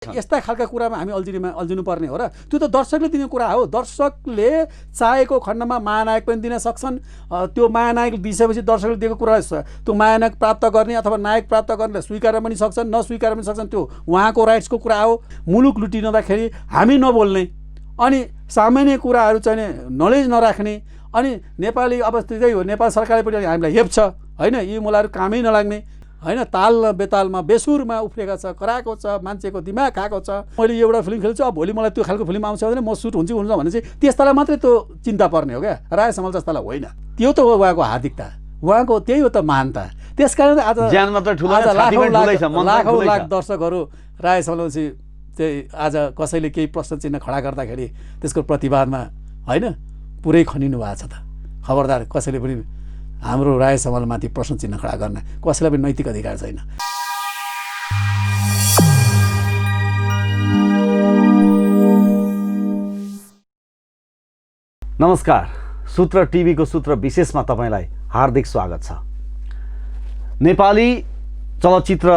यस्ता खालका कुरामा हामी अल्झिनु पर्ने हो र त्यो त दर्शकले दिने कुरा हो। दर्शकले चाहेको खण्डमा महानायक पनि दिन सक्छन्। त्यो महानायक दिइसकेपछि दर्शकले दिएको कुरा त्यो महानायक प्राप्त गर्ने अथवा नायक प्राप्त गर्नेले स्वीकार पनि सक्छन्, नस्वीकार पनि सक्छन्। त्यो उहाँको राइट्सको कुरा हो। मुलुक लुटिँदाखेरि हामी नबोल्ने अनि सामान्य कुराहरू चाहिँ नलेज नराख्ने अनि नेपाली अब त्यही हो, नेपाल सरकारले पनि हामीलाई हेप्छ होइन, यी मुलाहरू कामै नलाग्ने होइन, ताल बेतालमा बेसुरमा उफ्रेका छ, कराएको छ, मान्छेको दिमाग खाएको छ। मैले एउटा फिल्म खेल्छु, अब भोलि मलाई त्यो खालको फिल्म आउँछ भने म सुट हुन्छ भने चाहिँ त्यस्तालाई मात्रै त्यो चिन्ता पर्ने हो क्या, राय समाल जस्तालाई होइन। त्यो त हो उहाँको हार्दिकता, उहाँको त्यही हो त महानता। त्यस कारण आज लाखौँ लाख दर्शकहरू राय समालपछि चाहिँ आज कसैले केही प्रश्न चिन्ह खडा गर्दाखेरि त्यसको प्रतिवादमा होइन पुरै खनिनु भएको छ त। खबरदार कसैले पनि हाम्रो राय समालमाथि प्रश्न चिन्ह खडा गर्न कसैलाई पनि नैतिक अधिकार छैन। नमस्कार, सूत्र टिभीको सूत्र विशेषमा तपाईलाई हार्दिक स्वागत छ। नेपाली चलचित्र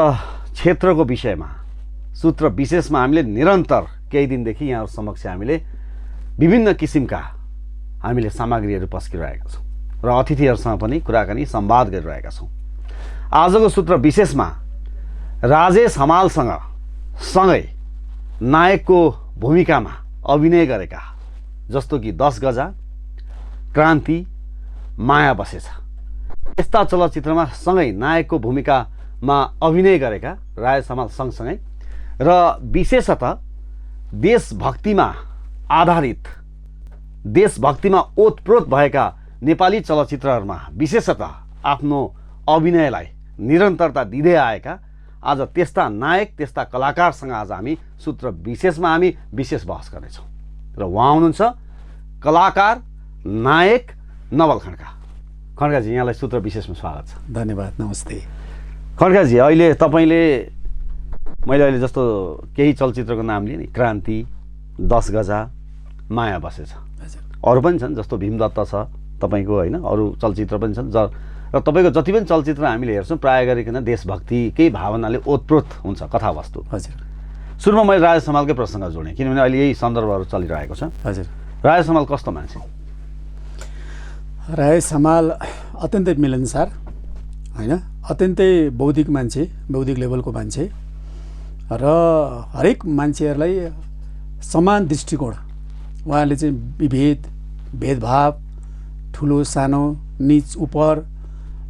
क्षेत्रको विषयमा सूत्र विशेषमा हामीले निरन्तर केही दिनदेखि यहाँ समक्ष हामीले विभिन्न किसिमका हामीले सामग्रीहरू पस्किरहेका छौँ र अतिथिहरूसँग पनि कुराकानी संवाद गरिरहेका छौँ। आजको सूत्र विशेषमा राजेश हमालसँग सँगै नायकको भूमिकामा अभिनय गरेका जस्तो कि 10 गजा, क्रान्ति, माया बसेछ यस्ता चलचित्रमा सँगै नायकको भूमिकामा अभिनय गरेका राजेश हमाल सँगसँगै र विशेषतः देशभक्तिमा आधारित, देशभक्तिमा ओतप्रोत भएका नेपाली चलचित्रहरूमा विशेषतः आफ्नो अभिनयलाई निरन्तरता दिँदै आएका आज त्यस्ता नायक, त्यस्ता कलाकारसँग आज हामी सूत्र विशेषमा हामी विशेष बहस गर्नेछौँ र उहाँ हुनुहुन्छ कलाकार नायक नवल खड्का। खड्काजी, यहाँलाई सूत्र विशेषमा स्वागत छ। धन्यवाद, नमस्ते। खड्काजी, अहिले तपाईँले मैले अहिले जस्तो केही चलचित्रको नाम लिएँ नि, क्रान्ति, 10 गजा, माया बसेछ, अरू पनि छन् जस्तो भीमदत्त छ तपाईँको होइन, अरू चलचित्र पनि छन् र तपाईँको जति पनि चलचित्र हामीले हेर्छौँ प्रायः गरिकन देशभक्तिकै भावनाले ओतप्रोत हुन्छ कथावस्तु। हजुर। सुरुमा मैले राजेश हमालकै प्रसङ्ग जोडेँ किनभने अहिले यही सन्दर्भहरू चलिरहेको छ। हजुर। राजेश हमाल कस्तो मान्छे? राजेश हमाल अत्यन्तै मिलनसार होइन, अत्यन्तै बौद्धिक मान्छे, बौद्धिक लेभलको मान्छे र हरेक मान्छेहरूलाई समान दृष्टिकोण, उहाँले चाहिँ भेदभाव, ठुलो सानो, निच उपर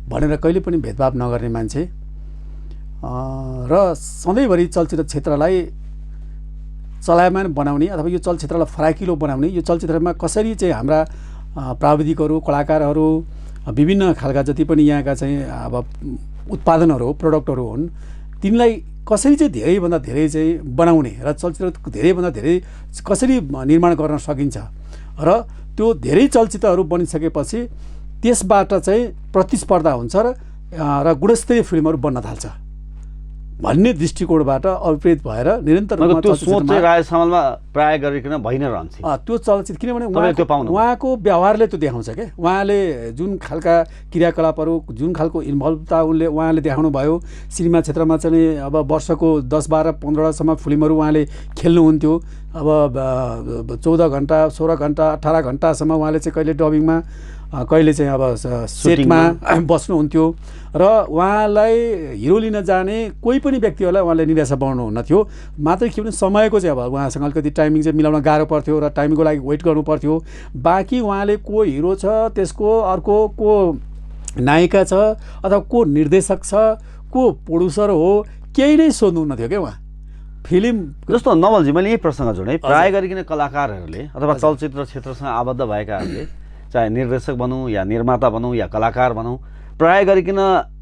भनेर कहिले पनि भेदभाव नगर्ने मान्छे र सधैँभरि चलचित्र क्षेत्रलाई चलायमान बनाउने अथवा यो चलचित्रलाई फराकिलो बनाउने, यो चलचित्रमा कसरी चाहिँ हाम्रा प्राविधिकहरू, कलाकारहरू, विभिन्न खालका जति पनि यहाँका चाहिँ अब उत्पादनहरू, प्रोडक्टहरू हुन्, तिनलाई कसरी चाहिँ धेरैभन्दा धेरै चाहिँ बनाउने र चलचित्र धेरैभन्दा धेरै कसरी निर्माण गर्न सकिन्छ र त्यो धेरै चलचित्रहरू बनिसकेपछि त्यसबाट चाहिँ प्रतिस्पर्धा हुन्छ र गुणस्तरीय फिल्महरू बन्न थाल्छ भन्ने दृष्टिकोणबाट अभिप्रेत भएर निरन्तर त्यो सोच चाहिँ राजेश हमालमा प्राय गरिकन भइ नै रहन्छ त्यो चलचित्र। किनभने उहाँको व्यवहारले त्यो देखाउँछ क्या, उहाँले जुन खालका क्रियाकलापहरू, जुन खालको इन्भल्भता उहाँले देखाउनु भयो। सिनेमा क्षेत्रमा चाहिँ अब वर्षको 10, 12, 15सम्म फिल्महरू उहाँले खेल्नुहुन्थ्यो। अब 14 घन्टा, 16 घन्टा, 18 घन्टासम्म उहाँले चाहिँ कहिले डबिङमा, कहिले चाहिँ अब सेटमा बस्नुहुन्थ्यो र उहाँलाई हिरो लिन जाने कोही पनि व्यक्तिहरूलाई उहाँले निराशा बनाउनुहुन्न थियो। मात्रै के भने समयको चाहिँ अब उहाँसँग अलिकति टाइमिङ चाहिँ मिलाउन गाह्रो पर्थ्यो र टाइमिङको लागि वेट गर्नु पर्थ्यो। बाँकी उहाँले को हिरो छ, त्यसको अर्को को नायिका छ अथवा को निर्देशक छ, को प्रोड्युसर हो, केही नै सोध्नुहुन्न थियो क्या उहाँ। फिल्म जस्तो नवलजी, मैले यही प्रसङ्ग जोडेँ, प्राय गरिकन कलाकारहरूले अथवा चलचित्र क्षेत्रसँग आबद्ध भएकाहरूले चाहे निर्देशक भनौँ या निर्माता भनौँ या कलाकार भनौँ, प्राय गरिकन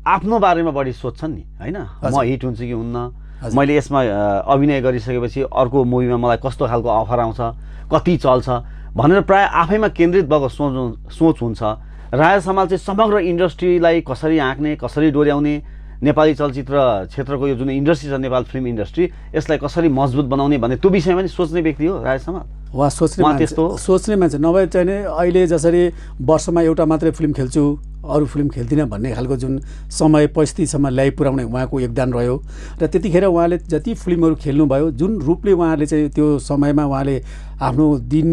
आफ्नो बारेमा बढी सोध्छन् नि होइन। म हिट हुन्छु कि हुन्न, मैले यसमा अभिनय गरिसकेपछि अर्को मुभीमा मलाई कस्तो खालको अफर आउँछ, कति चल्छ भनेर प्राय आफैमा केन्द्रित भएको सोच हुन्छ। राजेश हमाल चाहिँ समग्र इन्डस्ट्रीलाई कसरी हाँक्ने, कसरी डोर्याउने, नेपाली चलचित्र क्षेत्रको यो जुन इन्डस्ट्री छ, नेपाल फिल्म इन्डस्ट्री, यसलाई कसरी मजबुत बनाउने भन्ने त्यो विषयमा पनि सोच्ने व्यक्ति हो राजेश हमाल। उहाँ सोच्ने मान्छे नभए चाहिँ अहिले जसरी वर्षमा एउटा मात्रै फिल्म खेल्छु अरू फिल्म खेल्दिनँ भन्ने खालको जुन समय परिस्थितिसम्म ल्याइ पुर्याउने उहाँको योगदान रह्यो र त्यतिखेर उहाँले जति फिल्महरू खेल्नुभयो जुन रूपले उहाँले चाहिँ त्यो समयमा उहाँले आफ्नो दिन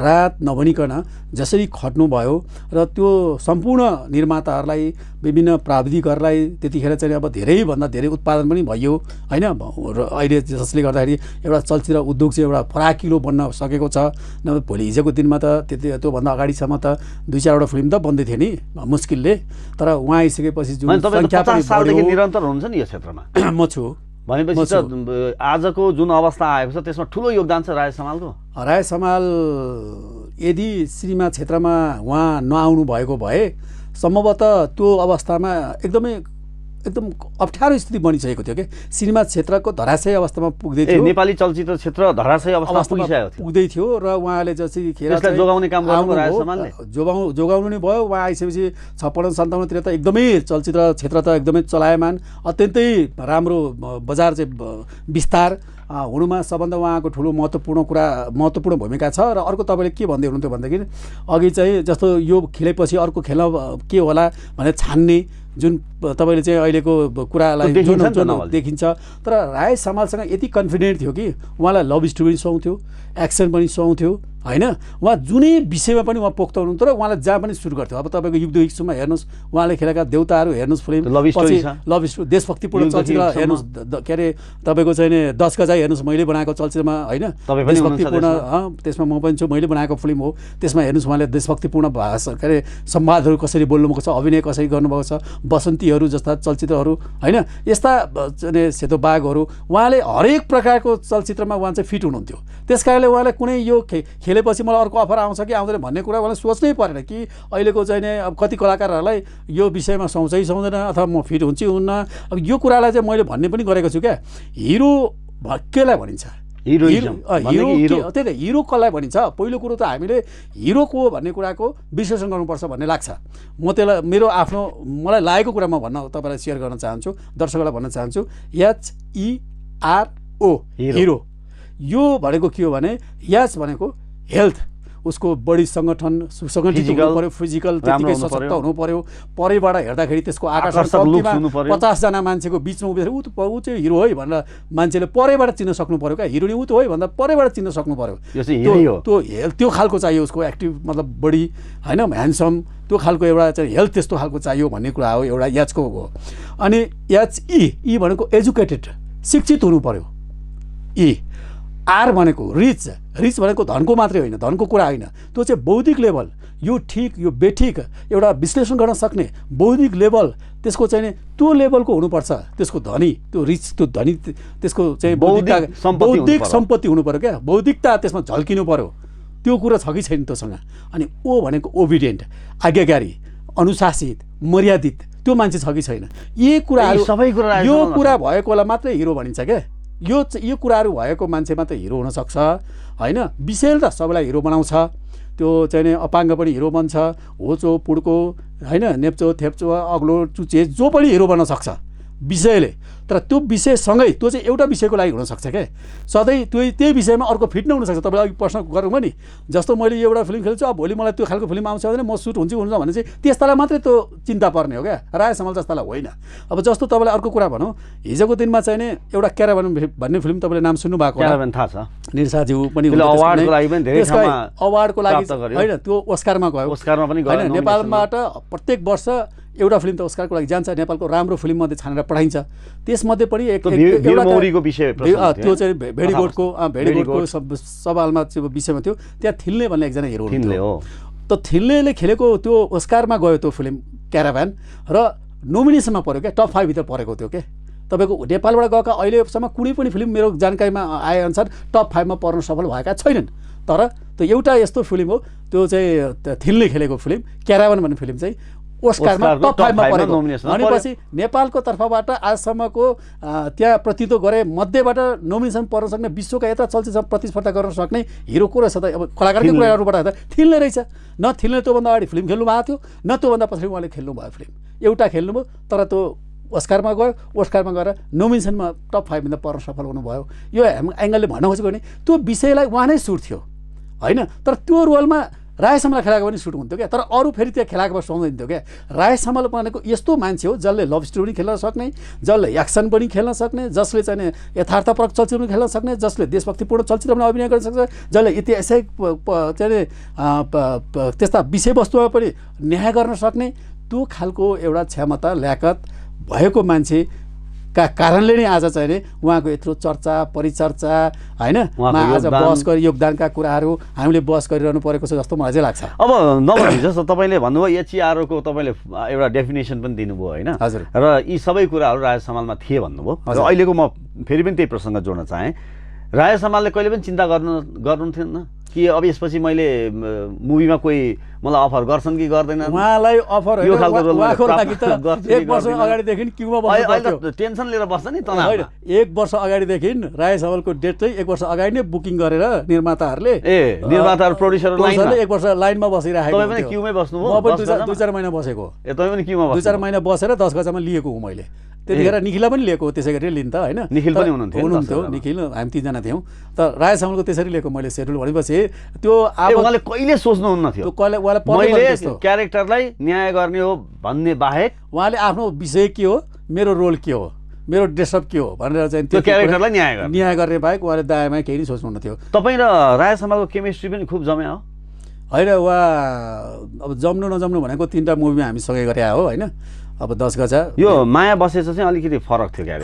रात नभनिकन जसरी खट्नुभयो र त्यो सम्पूर्ण निर्माताहरूलाई विभिन्न प्राविधिकहरूलाई त्यतिखेर चाहिँ अब धेरैभन्दा धेरै उत्पादन पनि भइयो होइन र अहिले जसले गर्दाखेरि एउटा चलचित्र उद्योग चाहिँ एउटा फराकिलो बन्न सकेको छ नभए भोलि हिजोको दिनमा त त्योभन्दा अगाडिसम्म त 2-4वटा फिल्म त बन्दै थियो नि मुस्किलले तर उहाँ आइसकेपछि जुन सङ्ख्या पनि सालदेखि निरन्तर हुनुहुन्छ नि यो क्षेत्रमा म छु भनेपछि त आजको जुन अवस्था आएको छ त्यसमा ठुलो योगदान छ राय समालको। राय समाल यदि सिनेमा क्षेत्रमा उहाँ नआउनु भएको भए सम्भवतः त्यो अवस्थामा एकदम अप्ठ्यारो स्थिति बनिसकेको थियो कि सिनेमा क्षेत्रको धराशयी अवस्थामा पुग्दै थियो। नेपाली चलचित्र क्षेत्र धराशयी अवस्थामा पुग्दै थियो र उहाँले जसरी खेर जोगाउने काम गर्नु राय समालले जोगाउनु नै भयो। उहाँ आइसकेपछि 56-57 तिर त एकदमै चलचित्र क्षेत्र त एकदमै चलायमान अत्यन्तै राम्रो बजार चाहिँ विस्तार हुनुमा सबभन्दा उहाँको ठुलो महत्त्वपूर्ण भूमिका छ। र अर्को तपाईँले के भन्दै हुनुहुन्थ्यो भनेदेखि अघि चाहिँ जस्तो यो खेलेपछि अर्को खेल्न के होला भनेर छान्ने जुन तपाईँले चाहिँ अहिलेको कुरालाई जुन देखिन्छ तर राय समालसँग यति कन्फिडेन्ट थियो कि उहाँलाई लभ स्टोरी पनि सुहाउँथ्यो एक्सन पनि सुहाउँथ्यो होइन। उहाँ जुनै विषयमा पनि उहाँ पोख्त हुनुहुन्थ्यो र उहाँलाई जहाँ पनि सुरु गर्थ्यो। अब तपाईँको युग युगसम्म हेर्नुहोस् उहाँले खेलेका देउताहरू हेर्नुहोस् फिल्म लभ स्टोरी देशभक्तिपूर्ण चलचित्र हेर्नुहोस् के अरे तपाईँको चाहिँ 10 गजा हेर्नुहोस् मैले बनाएको चलचित्रमा होइन देशभक्तिपूर्ण त्यसमा म पनि छु मैले बनाएको फिल्म हो त्यसमा हेर्नुहोस् उहाँले देशभक्तिपूर्ण भाषा के अरे संवादहरू कसरी बोल्नुभएको छ अभिनय कसरी गर्नुभएको छ बसन्तीहरू जस्ता चलचित्रहरू होइन यस्ता सेतो बाघहरू उहाँले हरेक प्रकारको चलचित्रमा उहाँ चाहिँ फिट हुनुहुन्थ्यो। त्यस कारणले उहाँले कुनै यो खेलेपछि मलाई अर्को अफर आउँछ कि आउँदैन भन्ने कुरा उहाँलाई सोच्नै परेन कि अहिलेको चाहिँ अब कति कलाकारहरूलाई यो विषयमा सुहाउँछ कि सुहाउँदैन अथवा म फिट हुन्छ हुन्न। अब यो कुरालाई चाहिँ मैले भन्ने पनि गरेको छु क्या हिरो केलाई भनिन्छ त्यही त हिरो कसलाई भनिन्छ पहिलो कुरो त हामीले हिरो को भन्ने कुराको विश्लेषण गर्नुपर्छ भन्ने लाग्छ। म त्यसलाई मेरो आफ्नो मलाई लागेको कुरा म भन्न तपाईँलाई सेयर गर्न चाहन्छु दर्शकलाई भन्न चाहन्छु HERO हिरो यो भनेको के हो भने याच भनेको हेल्थ उसको बडी सङ्गठित हुनु पर्यो फिजिकल त्यतिकै सशक्त हुनु पर्यो परैबाट हेर्दाखेरि त्यसको आकर्षण 50जना मान्छेको बिचमा उभिएर ऊ चाहिँ हिरो है भनेर मान्छेले परैबाट चिन्न सक्नु पर्यो क्या हिरोनी ऊ त है भन्दा परैबाट चिन्न सक्नु पर्यो त्यो हेल्थ त्यो खालको चाहियो उसको एक्टिभ मतलब बडी होइन ह्यान्डसम त्यो खालको एउटा चाहिँ हेल्थ त्यस्तो खालको चाहियो भन्ने कुरा हो एउटा याचको हो। अनि HE भनेको एजुकेटेड शिक्षित हुनु पर्यो। आर भनेको रिच भनेको धनको मात्रै होइन धनको कुरा होइन त्यो चाहिँ बौद्धिक लेभल यो ठिक यो बेठिक एउटा विश्लेषण गर्न सक्ने बौद्धिक लेभल त्यसको चाहिँ त्यो लेभलको हुनुपर्छ। त्यसको धनी त्यो रिच त्यो धनी त्यसको चाहिँ बौद्धिक सम्पत्ति हुनु पर्यो क्या बौद्धिकता त्यसमा झल्किनु पर्यो त्यो कुरा छ कि छैन त्योसँग। अनि ओ भनेको ओबिडियन्ट आज्ञाकारी अनुशासित मर्यादित त्यो मान्छे छ कि छैन यी कुराहरू सबै कुरा यो कुरा भएकोलाई मात्रै हिरो भनिन्छ क्या यो कुराहरू भएको मान्छे मात्र हिरो हुनसक्छ होइन। विषयले त सबैलाई हिरो बनाउँछ त्यो चाहिँ अपाङ्ग पनि हिरो बन्छ होचो पुड्को होइन नेप्चो थेप्चो अग्लो चुचे जो पनि हिरो बन्न सक्छ विषयले तर त्यो विषयसँगै त्यो चाहिँ एउटा विषयको लागि हुनसक्छ क्या सधैँ त्यही विषयमा अर्को फिट नहुनसक्छ। तपाईँले अघि प्रश्न गरौँ नि जस्तो मैले एउटा फिल्म खेल्छु अब भोलि मलाई त्यो खालको फिल्म आउँछ भने म सुट हुन्छ भने चाहिँ त्यस्तालाई मात्रै त्यो चिन्ता पर्ने हो क्या राय समाल जस्तालाई होइन। अब जस्तो तपाईँलाई अर्को कुरा भनौँ हिजोको दिनमा चाहिँ नि एउटा क्याराभन भन्ने फिल्म तपाईँले नाम सुन्नु भएको थाहा छ निरसाज्यू पनि अवार्डको लागि होइन त्यो ओस्कारमा गयो होइन नेपालबाट प्रत्येक वर्ष एउटा फिल्म त ओस्कारको लागि जान्छ नेपालको राम्रो फिल्म मध्ये छानेर पठाइन्छ त्यसमध्ये पनि त्यो चाहिँ भेडीगोठको सवालमा विषयमा थियो त्यहाँ थिल्ने भन्ने एकजना हिरो हो त थिल्नेले खेलेको त्यो ओस्कारमा गयो त्यो फिल्म क्याराभ्यान र नोमिनेसनमा पऱ्यो क्या टप 5 भित्र परेको थियो क्या तपाईँको नेपालबाट गएका अहिलेसम्म कुनै पनि फिल्म मेरो जानकारीमा आएअनुसार टप 5 मा पर्न सफल भएका छैनन्। तर त्यो एउटा यस्तो फिल्म हो त्यो चाहिँ थिल्ने खेलेको फिल्म क्याराभ्यान भन्ने फिल्म चाहिँ ओस्कारमा टप 5 मा परेको भनेपछि नेपालको तर्फबाट आजसम्मको त्यहाँ प्रतिनिधित्व गरे मध्येबाट नोमिनेसन पर्न सक्ने विश्वका यता चलचित्र प्रतिस्पर्धा गर्न सक्ने हिरो को रहेछ त अब कलाकारकै कुराहरूबाट हेर्दा थिल्ने रहेछ न थिल्ने त्योभन्दा अगाडि फिल्म खेल्नु भएको थियो न त्योभन्दा पछाडि उहाँले खेल्नु भयो फिल्म एउटा खेल्नुभयो तर त्यो ओस्कारमा गयो ओस्कारमा गएर नोमिनेसनमा टप 5 भन्दा पर्न सफल हुनुभयो। यो एङ्गलले भन्न खोजेको भने त्यो विषयलाई उहाँ नै सुट थियो होइन तर त्यो रोलमा राय समाल खेलाएको पनि सुट हुन्थ्यो क्या, तर अरू फेरि त्यहाँ खेलाएको सुहाउँदैन थियो क्या। राय समाल भनेको यस्तो मान्छे हो जसले लभ स्टोरी पनि खेल्न सक्ने, जसले एक्सन पनि खेल्न सक्ने, जसले चाहिँ यथार्थपरक चलचित्र पनि खेल्न सक्ने, जसले देशभक्तिपूर्ण चलचित्र पनि अभिनय गर्न सक्छ, जसले ऐतिहासिक चाहिँ त्यस्ता विषयवस्तुमा पनि न्याय गर्न सक्ने, त्यो खालको एउटा क्षमता ल्याकत भएको मान्छेका कारणले नै आज चाहिँ नि उहाँको यत्रो चर्चा परिचर्चा होइन, आज बहस गरी योगदानका कुराहरू हामीले बहस गरिरहनु परेको छ जस्तो मलाई चाहिँ लाग्छ। अब नभए जस्तो तपाईँले भन्नुभयो एचइआरओको तपाईँले एउटा डेफिनेसन पनि दिनुभयो होइन, हजुर, र यी सबै कुराहरू राय समालमा थिए भन्नुभयो। र अहिलेको म फेरि पनि त्यही प्रसङ्ग जोड्न चाहेँ, राय समालले कहिले पनि चिन्ता गर्नु थिएन कि अब यसपछि मैले मुभीमा कोही मलाई अफर गर्छन् कि गर्दैन? उहाँलाई अफर यो खालको रोल उहाँको लागि त 1 वर्ष अगाडिदेखि क्युमा बस्नु टेन्सन लिएर बस्छ नि तनाव। 1 वर्ष अगाडिदेखि राय समालको डेट चाहिँ 1 वर्ष अगाडि नै बुकिङ गरेर निर्माताहरूले निर्माताहरू प्रोड्युसरले 1 वर्ष लाइनमा बसिरहेको। तपाईँ पनि क्युमै बस्नुभयो? म पनि 2-4 महिना बसेको। तपाईँ पनि क्युमा बस्नु? 2-4 महिना बसेर 10 गजामा लिएको हुँ मैले। त्यतिखेर निखिललाई पनि लिएको त्यसै गरी लिन त होइन, निखिल पनि हुनुहुन्थ्यो, निखिल हामी 3 जना थियौँ। तर राय समालको त्यसरी लिएको मैले सेड्युल भनेपछि त्यो उहाँले कहिले सोच्नुहुन्न थियो मैले क्यारेक्टरलाई न्याय गर्ने हो भन्ने बाहेक उहाँले आफ्नो विषय के हो, मेरो रोल के हो, मेरो ड्रेसअप के हो भनेर चाहिँ त्यो क्यारेक्टरलाई न्याय गर्ने बाहेक उहाँले दायाँमा केही नै सोच्नुहुन्न थियो। तपाईँ र राय समालको केमिस्ट्री पनि खुब जम्या हो होइन? उहाँ अब जम्नु नजम्नु भनेको 3टा मुभीमा हामी सँगै गरे हो होइन। अब 10 गजा यो माया बसेछ चाहिँ अलिकति फरक थियो क्या,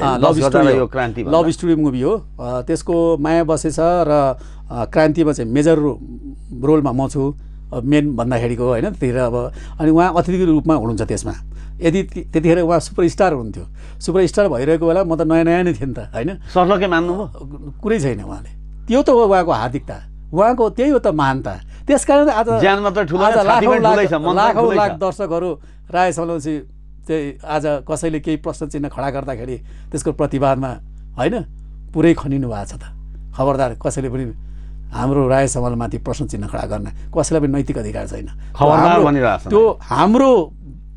यो क्रान्ति लभ स्टोरी मुभी हो। त्यसको माया बसेछ र क्रान्तिमा चाहिँ मेजर रोलमा म छु, मेन भन्दाखेरिको होइन। त्यतिखेर अब अनि उहाँ अतिथिको रूपमा हुनुहुन्छ त्यसमा। यदि त्यतिखेर उहाँ सुपरस्टार हुनुहुन्थ्यो, सुपरस्टार भइरहेको बेला म त नयाँ नयाँ नै थिएँ नि त होइन। सर्लकै मान्नुभयो? कुरै छैन उहाँले, त्यो त हो उहाँको हार्दिकता, उहाँको त्यही हो त महानता। त्यसकारण आज लाखौँ लाख दर्शकहरू राय समालपछि चाहिँ आज कसैले केही प्रश्न चिन्ह खडा गर्दाखेरि त्यसको प्रतिवादमा होइन पुरै खनिनु भएको छ त। खबरदार कसैले पनि हाम्रो राय समालमाथि प्रश्न चिन्ह खडा गर्न कसैलाई पनि नैतिक अधिकार छैन। त्यो हाम्रो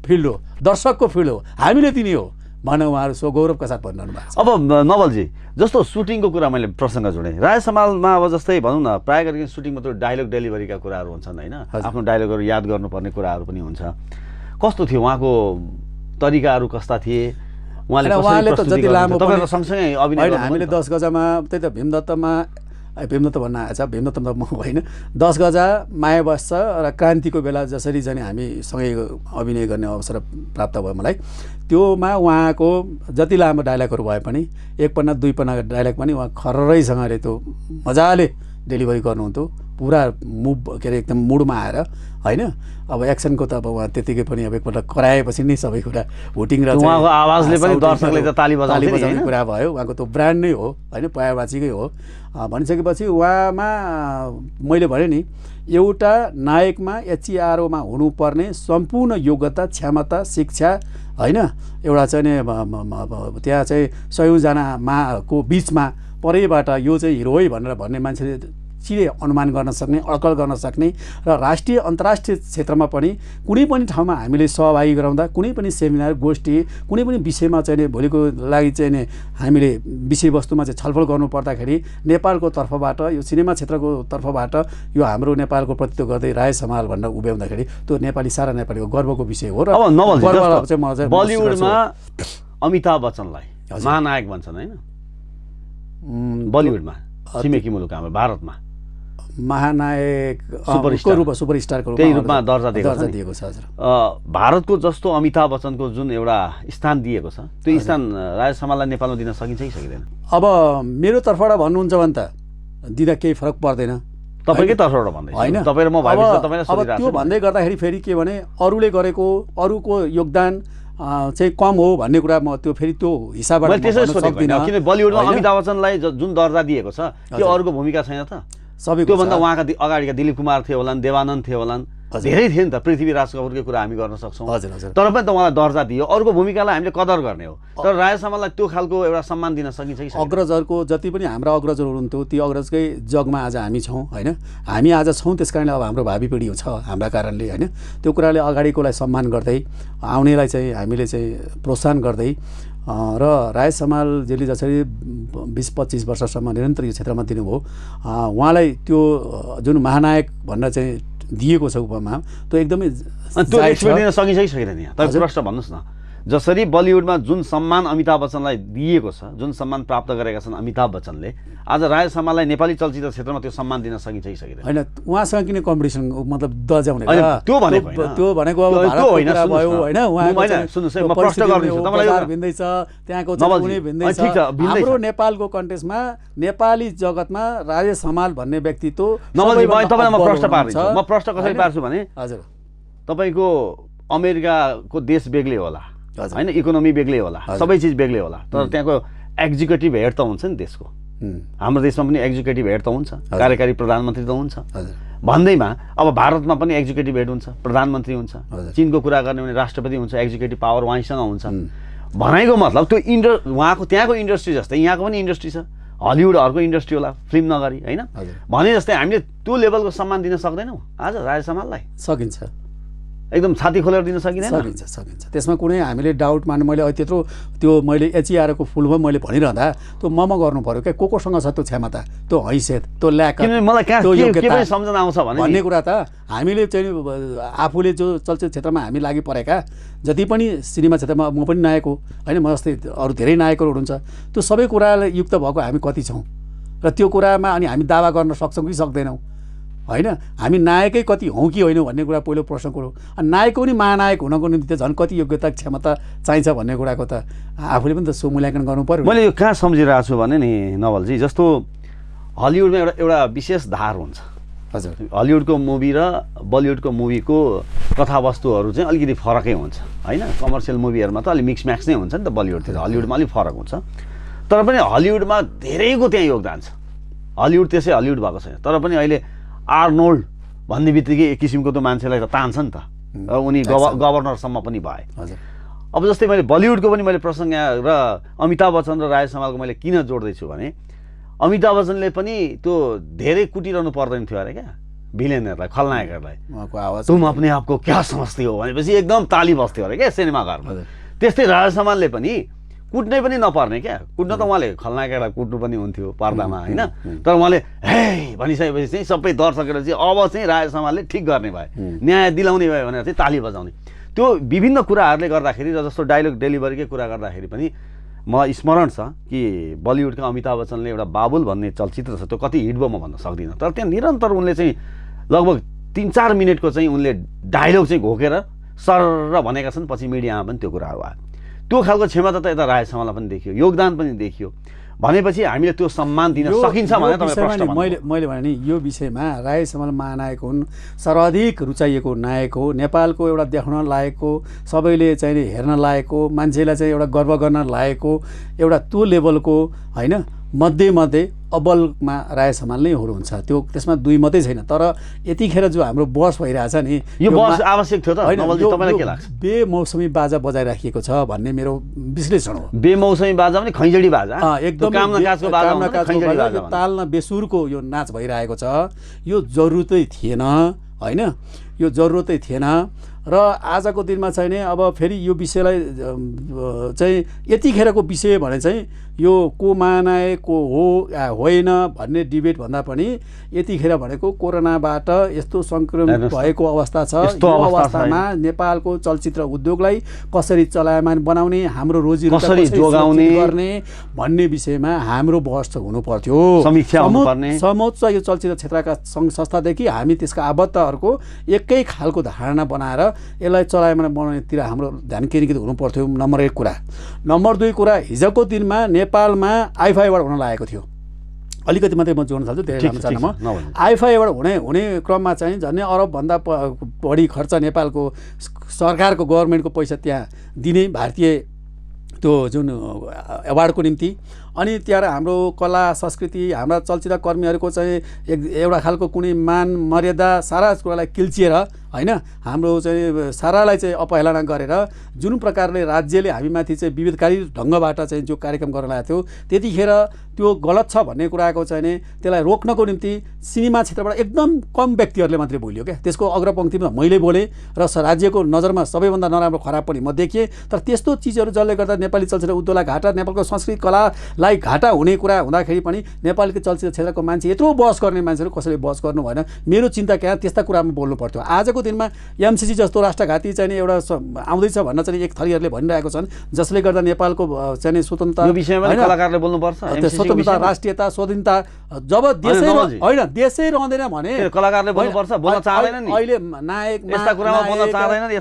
फिल्ड हो, दर्शकको फिल्ड हो, हामीले दिने हो भनेर उहाँहरू स्वगौरवका साथ भनिरहनु भएको छ। अब नवलजी जस्तो सुटिङको कुरा मैले प्रसङ्ग जोडेँ, राय समालमा अब जस्तै भनौँ न प्रायः गरिकन सुटिङमा त डायलग डेलिभरीका कुराहरू हुन्छन् होइन, आफ्नो डायलगहरू याद गर्नुपर्ने कुराहरू पनि हुन्छ। कस्तो थियो उहाँको तरिकाहरू, कस्ता थिए उहाँले त जति लामो तपाईँको सँगसँगै अभिनय हामीले 10 गजामा त्यही त भीमदत्तमा भीमदत्त भन्न आएछ, भीमदत्त त म होइन, 10 गजा माया बस्छ र क्रान्तिको बेला जसरी चाहिँ हामी सँगै अभिनय गर्ने अवसर प्राप्त भयो मलाई, त्योमा उहाँको जति लामो डायलगहरू भए पनि 1 पन्ना 2 पन्ना डायलग पनि उहाँ खर्रैसँगले त्यो मजाले डेलिभरी गर्नुहुन्थ्यो, पुरा मुभ के अरे एकदम मुडमा आएर होइन। अब एक्सनको त अब उहाँ त्यतिकै पनि अब एकपल्ट कराएपछि नै सबै कुरा हुटिङ र उहाँको आवाजले पनि दर्शकले त ताली बजाउने कुरा भयो। उहाँको त्यो ब्रान्ड नै हो होइन, पयाबाचीकै हो। भनिसकेपछि उहाँमा मैले भने नि एउटा नायकमा एचइआरओमा हुनुपर्ने सम्पूर्ण योग्यता, क्षमता, शिक्षा होइन, एउटा चाहिँ त्यहाँ चाहिँ 100 जनाको बिचमा परैबाट यो चाहिँ हिरो है भनेर भन्ने मान्छेले छिटै अनुमान गर्न सक्ने, अड्कल गर्न सक्ने र राष्ट्रिय अन्तर्राष्ट्रिय क्षेत्रमा पनि कुनै पनि ठाउँमा हामीले सहभागी गराउँदा, कुनै पनि सेमिनार गोष्ठी, कुनै पनि विषयमा चाहिँ भोलिको लागि चाहिँ हामीले विषयवस्तुमा चाहिँ छलफल गर्नु पर्दाखेरि नेपालको तर्फबाट, यो सिनेमा क्षेत्रको तर्फबाट यो हाम्रो नेपालको प्रतिनिधित्व गर्दै राय समाल भनेर उभ्याउँदाखेरि त्यो नेपाली सारा नेपालीको गर्वको विषय हो। र बलिउडमा अमिताभ बच्चनलाई महानायक भन्छन् होइन, बलिउडमा छिमेकी मुलुक हाम्रो भारतमा महानायक सुपरस्टारको रूपमा दर्जा दिएको छ। हजुर, भारतको जस्तो अमिताभ बच्चनको जुन एउटा स्थान दिएको छ त्यो स्थान राय समाललाई नेपालमा दिन सकिन्छ कि सकिँदैन? अब मेरो तर्फबाट भन्नुहुन्छ भने त दिँदा केही फरक पर्दैन, तपाईँकै तर्फबाट भन्दै होइन। तपाईँ र म अब त्यो भन्दै गर्दाखेरि फेरि के भने अरूले गरेको अरूको योगदान चाहिँ कम हो भन्ने कुरा म त्यो फेरि त्यो हिसाबबाट सक्दिनँ। किन बलिउडमा अमिताभ बच्चनलाई जुन दर्जा दिएको छ त्यो अरूको भूमिका छैन त? त्योभन्दा उहाँका अगाडिका दिलीप कुमार थियो होलान्, देवानन्द थियो होलान्, धेरै थियो नि त। पृथ्वीराज कपूरकै कुरा हामी गर्न सक्छौँ, तर पनि त उहाँलाई दर्जा दियो, अरूको भूमिकालाई हामीले कदर गर्ने हो। तर राय समाललाई त्यो खालको एउटा सम्मान दिन सकिन्छ कि? अग्रजहरूको जति पनि हाम्रा अग्रजहरू हुनुहुन्थ्यो ती अग्रजकै जगमा आज हामी छौँ होइन, हामी आज छौँ त्यस कारणले अब हाम्रो भावी पिँढी छ हाम्रा कारणले होइन। त्यो कुराले अगाडिकोलाई सम्मान गर्दै आउनेलाई चाहिँ हामीले चाहिँ प्रोत्साहन गर्दै र राय समालजीले जसरी 20-25 वर्षसम्म निरन्तर यो क्षेत्रमा दिनुभयो, उहाँलाई त्यो जुन महानायक भनेर चाहिँ दिएको छ उपमा त्यो एकदमै अनि त्यो रेस्पेक्ट दिन सकिन्छ कि सकिँदैन यहाँ तपाईँ प्रश्न भन्नुहोस् न जसरी बलिउडमा जुन सम्मान अमिताभ बच्चनलाई दिएको छ जुन सम्मान प्राप्त गरेका छन् अमिताभ बच्चनले आज राय शर्मालाई नेपाली चलचित्र क्षेत्रमा त्यो सम्मान दिन सकिन्छ कि सकिँदैन होइन उहाँसँग किन कम्पिटिसन मतलब दर्जाउने त्यो भनेको त्यो भनेको अब भारतको कुरा भयो होइन उहाँको सुन्नुहोस् है म प्रश्न गर्दैछु तपाईँलाई भिन्दैछ त्यहाँको कुनै भिन्दैछ हाम्रो नेपालको कन्टेक्स्टमा नेपाली जगतमा राजेश हमाल भन्ने व्यक्तित्व तपाईँलाई म प्रश्न पार्दैछु म प्रश्न कसरी पार्छु भने हजुर तपाईँको अमेरिकाको देश बेग्लै होला होइन इकोनोमी बेग्लै होला सबै चिज बेग्लै होला तर त्यहाँको एक्जिक्युटिभ हेड त हुन्छ नि देशको हाम्रो देशमा पनि एक्जिक्युटिभ हेड त हुन्छ कार्यकारी प्रधानमन्त्री त हुन्छ भन्दैमा अब भारतमा पनि एक्जिक्युटिभ हेड हुन्छ प्रधानमन्त्री हुन्छ चीनको कुरा गर्ने भने राष्ट्रपति हुन्छ एक्जिक्युटिभ पावर उहाँसँग हुन्छ भनेको मतलब त्यो उहाँको त्यहाँको इन्डस्ट्री जस्तै यहाँको पनि इन्डस्ट्री छ हलिउड अर्को इन्डस्ट्री होला फिल्म नगरी होइन भने जस्तै हामीले त्यो लेभलको सम्मान दिन सक्दैनौँ आज राजेश हमाललाई सकिन्छ एकदम छाती खोलेर दिन सकिँदैन सकिन्छ त्यसमा कुनै हामीले डाउट मान्नु मैले त्यत्रो त्यो मैले एचइआरको फुलमा मैले भनिरहँदा त्यो गर्नु पर्यो क्या कोसँग छ त्यो क्षमता त्यो हैसियत त्यो ल्याक मलाई के पनि सम्झना आउँछ भन्ने कुरा त हामीले चाहिँ आफूले जो चलचित्र क्षेत्रमा हामी लागि परेका जति पनि सिनेमा क्षेत्रमा म पनि नायक हो होइन म जस्तै अरू धेरै नायकहरू हुनुहुन्छ त्यो सबै कुराले युक्त भएको हामी कति छौँ र त्यो कुरामा अनि हामी दावा गर्न सक्छौँ कि सक्दैनौँ होइन हामी नायकै कति हौँ कि होइन भन्ने कुरा पहिलो प्रश्न कुरो अनि नायक पनि महानायक हुनको निम्ति त झन् कति योग्यता क्षमता चाहिन्छ भन्ने कुराको त आफूले पनि त सो मूल्याङ्कन गर्नु पर्यो मैले यो कहाँ सम्झिरहेको छु भने नि नवलजी जस्तो हलिउडमा एउटा विशेष धार हुन्छ हजुर हलिउडको मुभी र बलिउडको मुभीको कथावस्तुहरू चाहिँ अलिकति फरकै हुन्छ होइन कमर्सियल मुभीहरूमा त अलिक मिक्स म्याक्स नै हुन्छ नि त बलिउडतिर हलिउडमा अलिक फरक हुन्छ तर पनि हलिउडमा धेरैको त्यहाँ योगदान छ हलिउड त्यसै हलिउड भएको छैन तर पनि अहिले आर्नोल्ड भन्ने बित्तिकै एक किसिमको त मान्छेलाई त तान्छ नि त उनी गभर्नरसम्म पनि भए अब जस्तै मैले बलिउडको पनि मैले प्रसङ्ग र अमिताभ बच्चन र राजेश हमालको मैले किन जोड्दैछु भने अमिताभ बच्चनले पनि त्यो धेरै कुटिरहनु पर्दैन थियो अरे क्या भिलेनहरूलाई खलनायकहरूलाई तुम अपने आपको क्या समझते हो भनेपछि एकदम ताली बस्थ्यो अरे क्या सिनेमाघरमा त्यस्तै राजेश हमालले पनि कुट्नै पनि नपर्ने क्या कुट्न त उहाँले खलनायकहरूलाई कुट्नु पनि हुन्थ्यो पर्दामा होइन तर उहाँले हे भनिसकेपछि चाहिँ सबै दर्शकहरू चाहिँ अब चाहिँ राजेश हमालले ठिक गर्ने भए न्याय दिलाउने भयो भनेर चाहिँ ताली बजाउने त्यो विभिन्न कुराहरूले गर्दाखेरि र जस्तो डायलग डेलिभरीकै कुरा गर्दाखेरि पनि मलाई स्मरण छ कि बलिउडका अमिताभ बच्चनले एउटा बाबुल भन्ने चलचित्र छ त्यो कति हिट भयो म भन्न सक्दिनँ तर त्यहाँ निरन्तर उनले चाहिँ लगभग 3-4 मिनटको चाहिँ उनले डायलग चाहिँ घोकेर सर भनेका छन् पछि मिडियामा पनि त्यो कुराहरू आयो त्यो खालको क्षमता त यता राजेश हमाललाई पनि देखियो योगदान पनि देखियो भनेपछि हामीले त्यो सम्मान दिन सकिन्छ भनेर तपाईँ प्रश्न मैले भने नि यो विषयमा राजेश हमाल महानायक हुन् सर्वाधिक रुचाइएको नायक हो नेपालको एउटा देख्न लायकको सबैले चाहिँ हेर्न लायकको मान्छेलाई चाहिँ एउटा गर्व गर्न लायकको एउटा त्यो लेभलको होइन मध्ये अब्बलमा राजेश हमाल नै हुनुहुन्छ त्यो त्यसमा दुई मात्रै छैन तर यतिखेर जो हाम्रो बस भइरहेछ नि यो बस आवश्यक थियो त तपाईँलाई के लाग्छ बेमौसमी बाजा बजाइराखिएको छ भन्ने मेरो विश्लेषण हो बेमौसमी बाजा पनि खैँजडी बाजा एकदम ताल न बेसुरको यो नाच भइरहेको छ यो जरुरतै थिएन होइन यो जरुरतै थिएन र आजको दिनमा चाहिँ नि अब फेरि यो विषयलाई चाहिँ यतिखेरको विषय भने चाहिँ यो को महानायक को हो होइन भन्ने डिबेट भन्दा पनि यतिखेर भनेको कोरोनाबाट यस्तो सङ्क्रमित भएको अवस्था छ यो अवस्थामा नेपालको चलचित्र उद्योगलाई कसरी चलायमान बनाउने हाम्रो रोजीरोटी कसरी जोगाउने गर्ने भन्ने विषयमा हाम्रो बहस हुनु पर्थ्यो समोच्च यो चलचित्र क्षेत्रका सङ्घ संस्थादेखि हामी त्यसका आबद्धहरूको एकै खालको धारणा बनाएर यसलाई चलायमान बनाउनेतिर हाम्रो ध्यान केन्द्रित हुनु पर्थ्यो नम्बर 1 कुरा नम्बर 2 कुरा हिजोको दिनमा नेपालमा आइफा अवार्ड हुन लागेको थियो अलिकति मात्रै म जोड्न चाहन्छु धेरै राम्रो छैन म आइफा अवार्ड हुने क्रममा चाहिँ झन्डै अरबभन्दा बढी खर्च नेपालको सरकारको गभर्मेन्टको पैसा त्यहाँ दिने भारतीय त्यो जुन अवार्डको निम्ति अनि त्यहाँ हाम्रो कला संस्कृति हाम्रा चलचित्र कर्मीहरूको चाहिँ एउटा खालको कुनै मान मर्यादा सारा कुरालाई किल्चिएर होइन हाम्रो चाहिँ सारालाई चाहिँ अपहेलना गरेर जुन प्रकारले राज्यले हामीमाथि चाहिँ विविधकारी ढङ्गबाट चाहिँ जो कार्यक्रम गर्न लागेको थियो त्यतिखेर त्यो गलत छ भन्ने कुराको चाहिँ नि त्यसलाई रोक्नको निम्ति सिनेमा क्षेत्रबाट एकदम कम व्यक्तिहरूले मात्रै बोल्यो क्या। त्यसको अग्रपङ्क्तिमा मैले बोलेँ र राज्यको नजरमा सबैभन्दा नराम्रो खराब पनि म देखेँ। तर त्यस्तो चिजहरू जसले गर्दा नेपाली चलचित्र उद्योगलाई घाटा, नेपालको संस्कृति कलालाई घाटा हुने कुरा हुँदाखेरि पनि नेपालको चलचित्र क्षेत्रको मान्छे यत्रो बहस गर्ने मान्छेहरू कसैले बहस गर्नु भएन। मेरो चिन्ता क्या त्यस्ता कुरामा बोल्नु पर्थ्यो। आजको दिनमा एमसिसी जस्तो राष्ट्रघाती चाहिँ नि एउटा आउँदैछ भन्न चाहिँ एक थरीहरूले भनिरहेको छन्, जसले गर्दा नेपालको चाहिँ स्वतन्त्रता, कलाकारले बोल्नुपर्छ, स्वतन्त्रता, राष्ट्रियता, स्वाधीनता जब देशै होइन देशै रहँदैन भने कलाकारले बोल्नुपर्छ। बोल्न चाहदैन नि अहिले नायक यस्ता कुरामा बोल्न चाहदैन नि,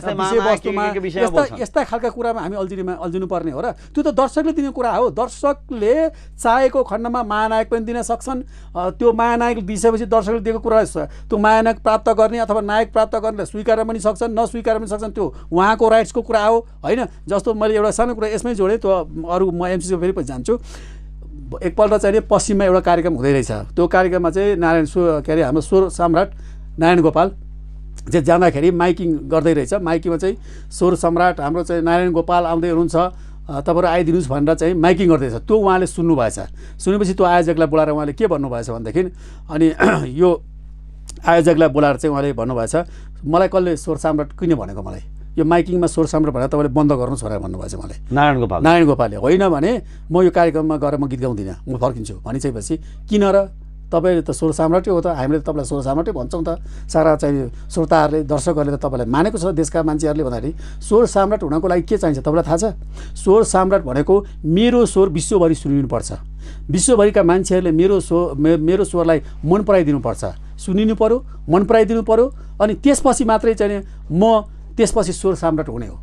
यस्ता खालका कुरामा हामी अल्झिनु पर्ने हो र त्यो त दर्शकले दिने कुरा हो। दर्शकले चाहेको खण्डमा महानायक पनि दिन सक्छन्। त्यो महानायक दिइसकेपछि दर्शकले दिएको कुरा त्यो महानायक प्राप्त गर्ने अथवा नायक प्राप्त गर्नेले स्वीकार पनि सक्छन्, नस्वीकार पनि सक्छन्। त्यो उहाँको राइट्सको कुरा हो होइन। जस्तो मैले एउटा सानो कुरा यसमै जोडेँ, त्यो अरू म एमसिसीमा फेरि पनि जान्छु। एकपल्ट चाहिँ पश्चिममा एउटा कार्यक्रम हुँदै रहेछ। त्यो कार्यक्रममा चाहिँ नारायण के अरे हाम्रो स्वर सम्राट नारायण गोपाल चाहिँ जाँदाखेरि माइकिङ गर्दै रहेछ। माइकिङमा चाहिँ स्वर सम्राट हाम्रो चाहिँ नारायण गोपाल आउँदै हुनुहुन्छ, तपाईँहरू आइदिनुहोस् भनेर चाहिँ माइकिङ गर्दैछ। त्यो उहाँले सुन्नुभएछ। सुनेपछि त्यो आयोजकलाई बोलाएर उहाँले के भन्नुभएछ भनेदेखि, अनि यो आयोजकलाई बोलाएर चाहिँ उहाँले भन्नुभएछ, मलाई कसले स्वर सम्राट किन भनेको, मलाई यो माइकिङमा स्वर सम्राट भनेर तपाईँले बन्द गर्नुहोस् भनेर भन्नुभएछ मलाई नारायण गोपालले। होइन भने म यो कार्यक्रममा गएर म गीत गाउँदिनँ, म फर्किन्छु भनिसकेपछि किन र तपाईँ त स्वर सम्राटै हो त, हामीले त तपाईँलाई स्वर सम्राटै भन्छौँ त। सारा चाहिँ श्रोताहरूले दर्शकहरूले त तपाईँलाई मानेको छ देशका मान्छेहरूले भन्दाखेरि स्वर सम्राट हुनको लागि के चाहिन्छ तपाईँलाई थाहा छ? स्वर सम्राट भनेको मेरो स्वर विश्वभरि सुनिनुपर्छ। विश्वभरिका मान्छेहरूले मेरो स्वरलाई मन पराइदिनुपर्छ, सुनिनु पऱ्यो, मन पराइदिनु पऱ्यो। अनि त्यसपछि मात्रै चाहिँ म त्यसपछि स्वर सम्राट हुने हो।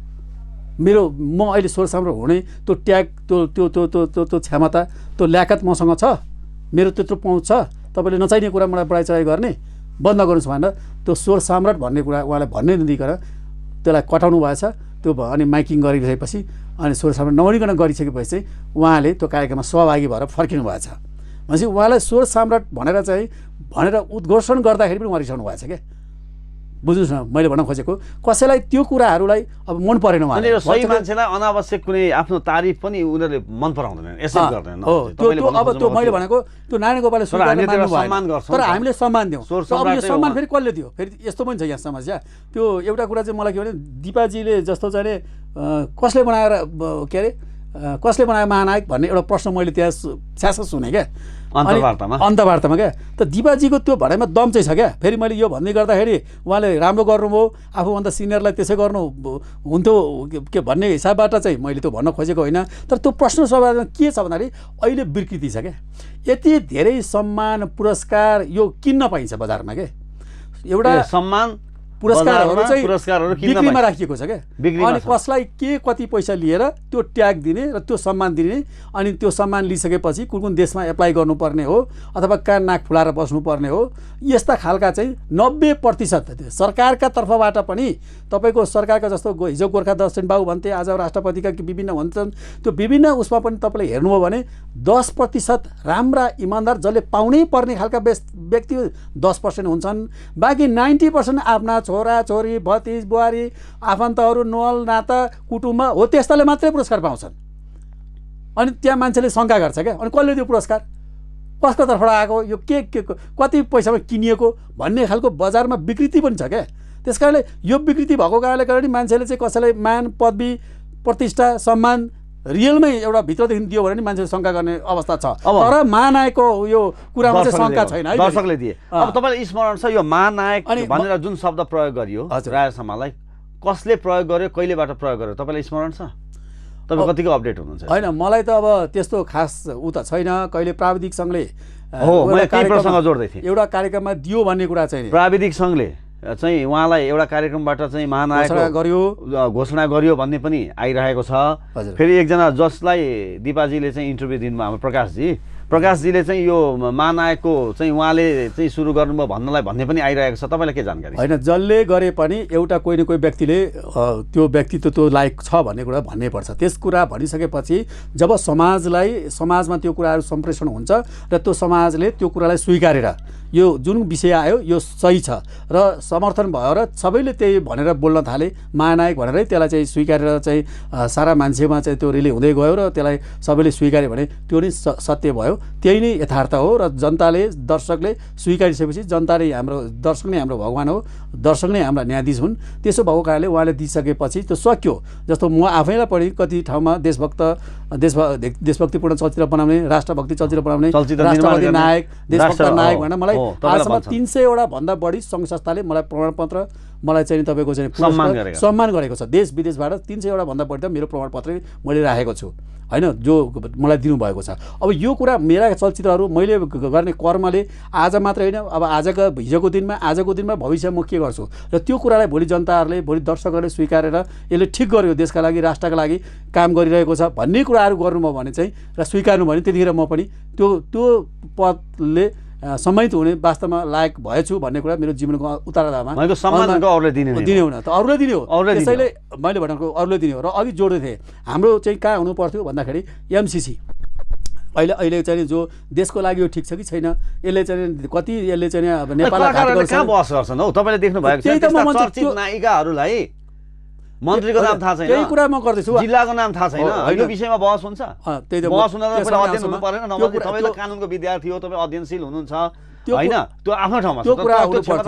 म अहिले स्वर सम्राट हुने त्यो ट्याग, त्यो क्षमता, त्यो ल्याकत मसँग छ, मेरो त्यत्रो पहुँच छ। तपाईँले नचाहिने कुरा मलाई बढाइचढाइ गर्ने बन्द गर्नुहोस् भनेर त्यो स्वर सम्राट भन्ने कुरा उहाँलाई भन्नै नदिकन त्यसलाई कटाउनु भएछ। त्यो अनि माइकिङ गरिसकेपछि अनि स्वर सम्राट नभनिकन गरिसकेपछि चाहिँ उहाँले त्यो कार्यक्रममा सहभागी भएर फर्किनु भएछ। भनेपछि उहाँलाई स्वर सम्राट भनेर उद्घोषण गर्दाखेरि पनि उहाँ रिसाउनु भएछ क्या। बुझ्नुहोस् न मैले भन्न खोजेको, कसैलाई त्यो कुराहरूलाई अब मन परेन उहाँले। सही मान्छेलाई अनावश्यक कुनै आफ्नो तारिफ पनि उनीहरूले मन पराउँदैनन्, यसै गर्दैनन्। हो त्यो अब त्यो मैले भनेको त्यो नारायण गोपालले सम्मान गर्छ, तर हामीले सम्मान दियौँ। अब यो सम्मान फेरि कसले दियो? फेरि यस्तो पनि छ यहाँ समस्या। त्यो एउटा कुरा चाहिँ मलाई के भने, दिपाजीले जस्तो चाहिँ कसले बनाएर के अरे कसले बनायो महानायक भन्ने एउटा प्रश्न मैले त्यहाँ छ्यास सुने क्या अन्तर्वार्तामा क्या। त दिपाजीको त्यो भनाइमा दम चाहिँ छ क्या। फेरि मैले यो भन्दै गर्दाखेरि उहाँले राम्रो गर्नुभयो, आफूभन्दा सिनियरलाई त्यसै गर्नु हुन्थ्यो के भन्ने हिसाबबाट चाहिँ मैले त्यो भन्न खोजेको होइन। तर त्यो प्रश्न सवालमा के छ भन्दाखेरि अहिले विकृति छ क्या। यति धेरै सम्मान पुरस्कार यो किन्न पाइन्छ बजारमा क्या। एउटा सम्मान पुरस्कारहरू चाहिँ बिक्रीमा राखिएको छ क्या। अनि कसलाई के कति पैसा लिएर त्यो ट्याग दिने र त्यो सम्मान दिने, अनि त्यो सम्मान लिइसकेपछि कुन देशमा एप्लाई गर्नुपर्ने हो अथवा कान नाक फुलाएर बस्नुपर्ने हो, यस्ता खालका चाहिँ 90% सरकारका तर्फबाट पनि तपाईँको सरकारका जस्तो हिजो गोर्खा दर्शन बाबु भन्थे, आज राष्ट्रपतिका विभिन्न भन्छन्, त्यो विभिन्न उसमा पनि तपाईँले हेर्नुभयो भने 10% राम्रा इमान्दार जसले पाउनै पर्ने खालका व्यक्ति 10% हुन्छन्। बाँकी 90% आफ्ना छोरा छोरी भतिज बुहारी आफन्तहरू नोल नाता कुटुम्ब हो त्यस्ताले मात्रै पुरस्कार पाउँछन्। अनि त्यहाँ मान्छेले शङ्का गर्छ क्या, अनि कसले त्यो पुरस्कार कसको तर्फबाट आएको, यो के कति पैसामा किनिएको भन्ने खालको बजारमा विकृति पनि छ क्या। त्यस कारणले यो विकृति भएको कारणले गर्दा मान्छेले चाहिँ कसैलाई मान पदवी प्रतिष्ठा सम्मान रियलमै एउटा भित्रदेखि दियो भने नि मान्छेले शङ्का गर्ने अवस्था छ। तर महानायकको यो कुरामा चाहिँ शङ्का छैन है, दर्शकले दिए। अब तपाईँलाई स्मरण छ यो महानायक भनेर जुन शब्द प्रयोग गरियो राय शर्मालाई, कसले प्रयोग गर्यो, कहिलेबाट प्रयोग गर्यो, तपाईँलाई स्मरण छ? तपाईँ कतिको अपडेट हुनुहुन्छ? होइन मलाई त अब त्यस्तो खास ऊ त छैन। कहिले प्राविधिक सङ्घले एउटा कार्यक्रममा दियो भन्ने कुरा चाहिँ प्राविधिक सङ्घले चाहिँ उहाँलाई एउटा कार्यक्रमबाट चाहिँ महानायक घोषणा गरियो भन्ने पनि आइरहेको छ। फेरि एकजना जसलाई दिपाजीले चाहिँ इन्टरभ्यू दिनुभयो हाम्रो प्रकाशजीले चाहिँ यो महानायकको चाहिँ उहाँले चाहिँ सुरु गर्नुभयो भन्ने पनि आइरहेको छ। तपाईँलाई के जानकारी? होइन, जसले गरे पनि एउटा कोही न कोही व्यक्तिले त्यो व्यक्तित्व त्यो लायक छ भन्ने कुरा भन्नै पर्छ। त्यस कुरा भनिसकेपछि जब समाजमा त्यो कुराहरू सम्प्रेषण हुन्छ र त्यो समाजले त्यो कुरालाई स्वीकारेर यो जुन विषय आयो यो सही छ र समर्थन भयो र सबैले त्यही भनेर बोल्न थाले, महानायक भनेरै त्यसलाई चाहिँ स्वीकारेर चाहिँ सारा मान्छेमा चाहिँ त्यो रिले हुँदै गयो र त्यसलाई सबैले स्वीकार्यो भने त्यो नै सत्य भयो। त्यही नै यथार्थ हो र जनताले, दर्शकले स्वीकारिसकेपछि जनताले हाम्रो दर्शक नै हाम्रो भगवान हो, दर्शक नै हाम्रा न्यायाधीश हुन्। त्यसो भएको कारणले उहाँले दिइसकेपछि त्यो सक्यो। जस्तो म आफैलाई पनि कति ठाउँमा देशभक्तिपूर्ण चलचित्र बनाउने, राष्ट्रभक्ति चलचित्र बनाउने, राष्ट्रवादी नायक, देशभक्त नायक भनेर मलाई आजसम्म 300 भन्दा बढी सङ्घ संस्थाले मलाई प्रमाणपत्र मलाई चाहिँ तपाईँको चाहिँ सम्मान गरेको छ। देश विदेशबाट 300 भन्दा बढी त मेरो प्रमाणपत्र मैले राखेको छु होइन, जो मलाई दिनुभएको छ। अब यो कुरा मेरा चलचित्रहरू मैले गर्ने कर्मले आज मात्र होइन, अब हिजोको दिनमा भविष्य म के गर्छु र त्यो कुरालाई भोलि जनताहरूले, भोलि दर्शकहरूले स्वीकारेर यसले ठिक गर्यो, देशका लागि, राष्ट्रका लागि काम गरिरहेको छ भन्ने कुराहरू गर्नुभयो भने चाहिँ र स्वीकार्नु भने त्यतिखेर म पनि त्यो पदले सम्मानित हुने वास्तवमा लायक भएछु भन्ने कुरा मेरो जीवनको उतारदामा दिने हुन त अरूले दिने हो। त्यसैले मैले भनेको अरूले दिने हो। र अघि जोड्दै थिएँ हाम्रो चाहिँ कहाँ हुनु पर्थ्यो भन्दाखेरि एमसिसी अहिले चाहिँ जो देशको लागि यो ठिक छ कि छैन, यसले चाहिँ कति यसले चाहिँ अब नेपाललाई कहाँ बहस गर्छन् हौ तपाईले देख्नु भएको छ चर्चित नायिकाहरूलाई मन्त्रीको नाम थाहा छैन, त्यही कुरा म गर्दैछु, जिल्लाको नाम थाहा छैन, यो विषयमा बहस हुन्छ। त्यही त बहस हुन त पहिला अध्ययन हुनु परेन, नभए तपाईँ त कानुनको विद्यार्थी हो, तपाईँ अध्ययनशील हुनुहुन्छ होइन, त्यो आफ्नो ठाउँमा त्यो कुरा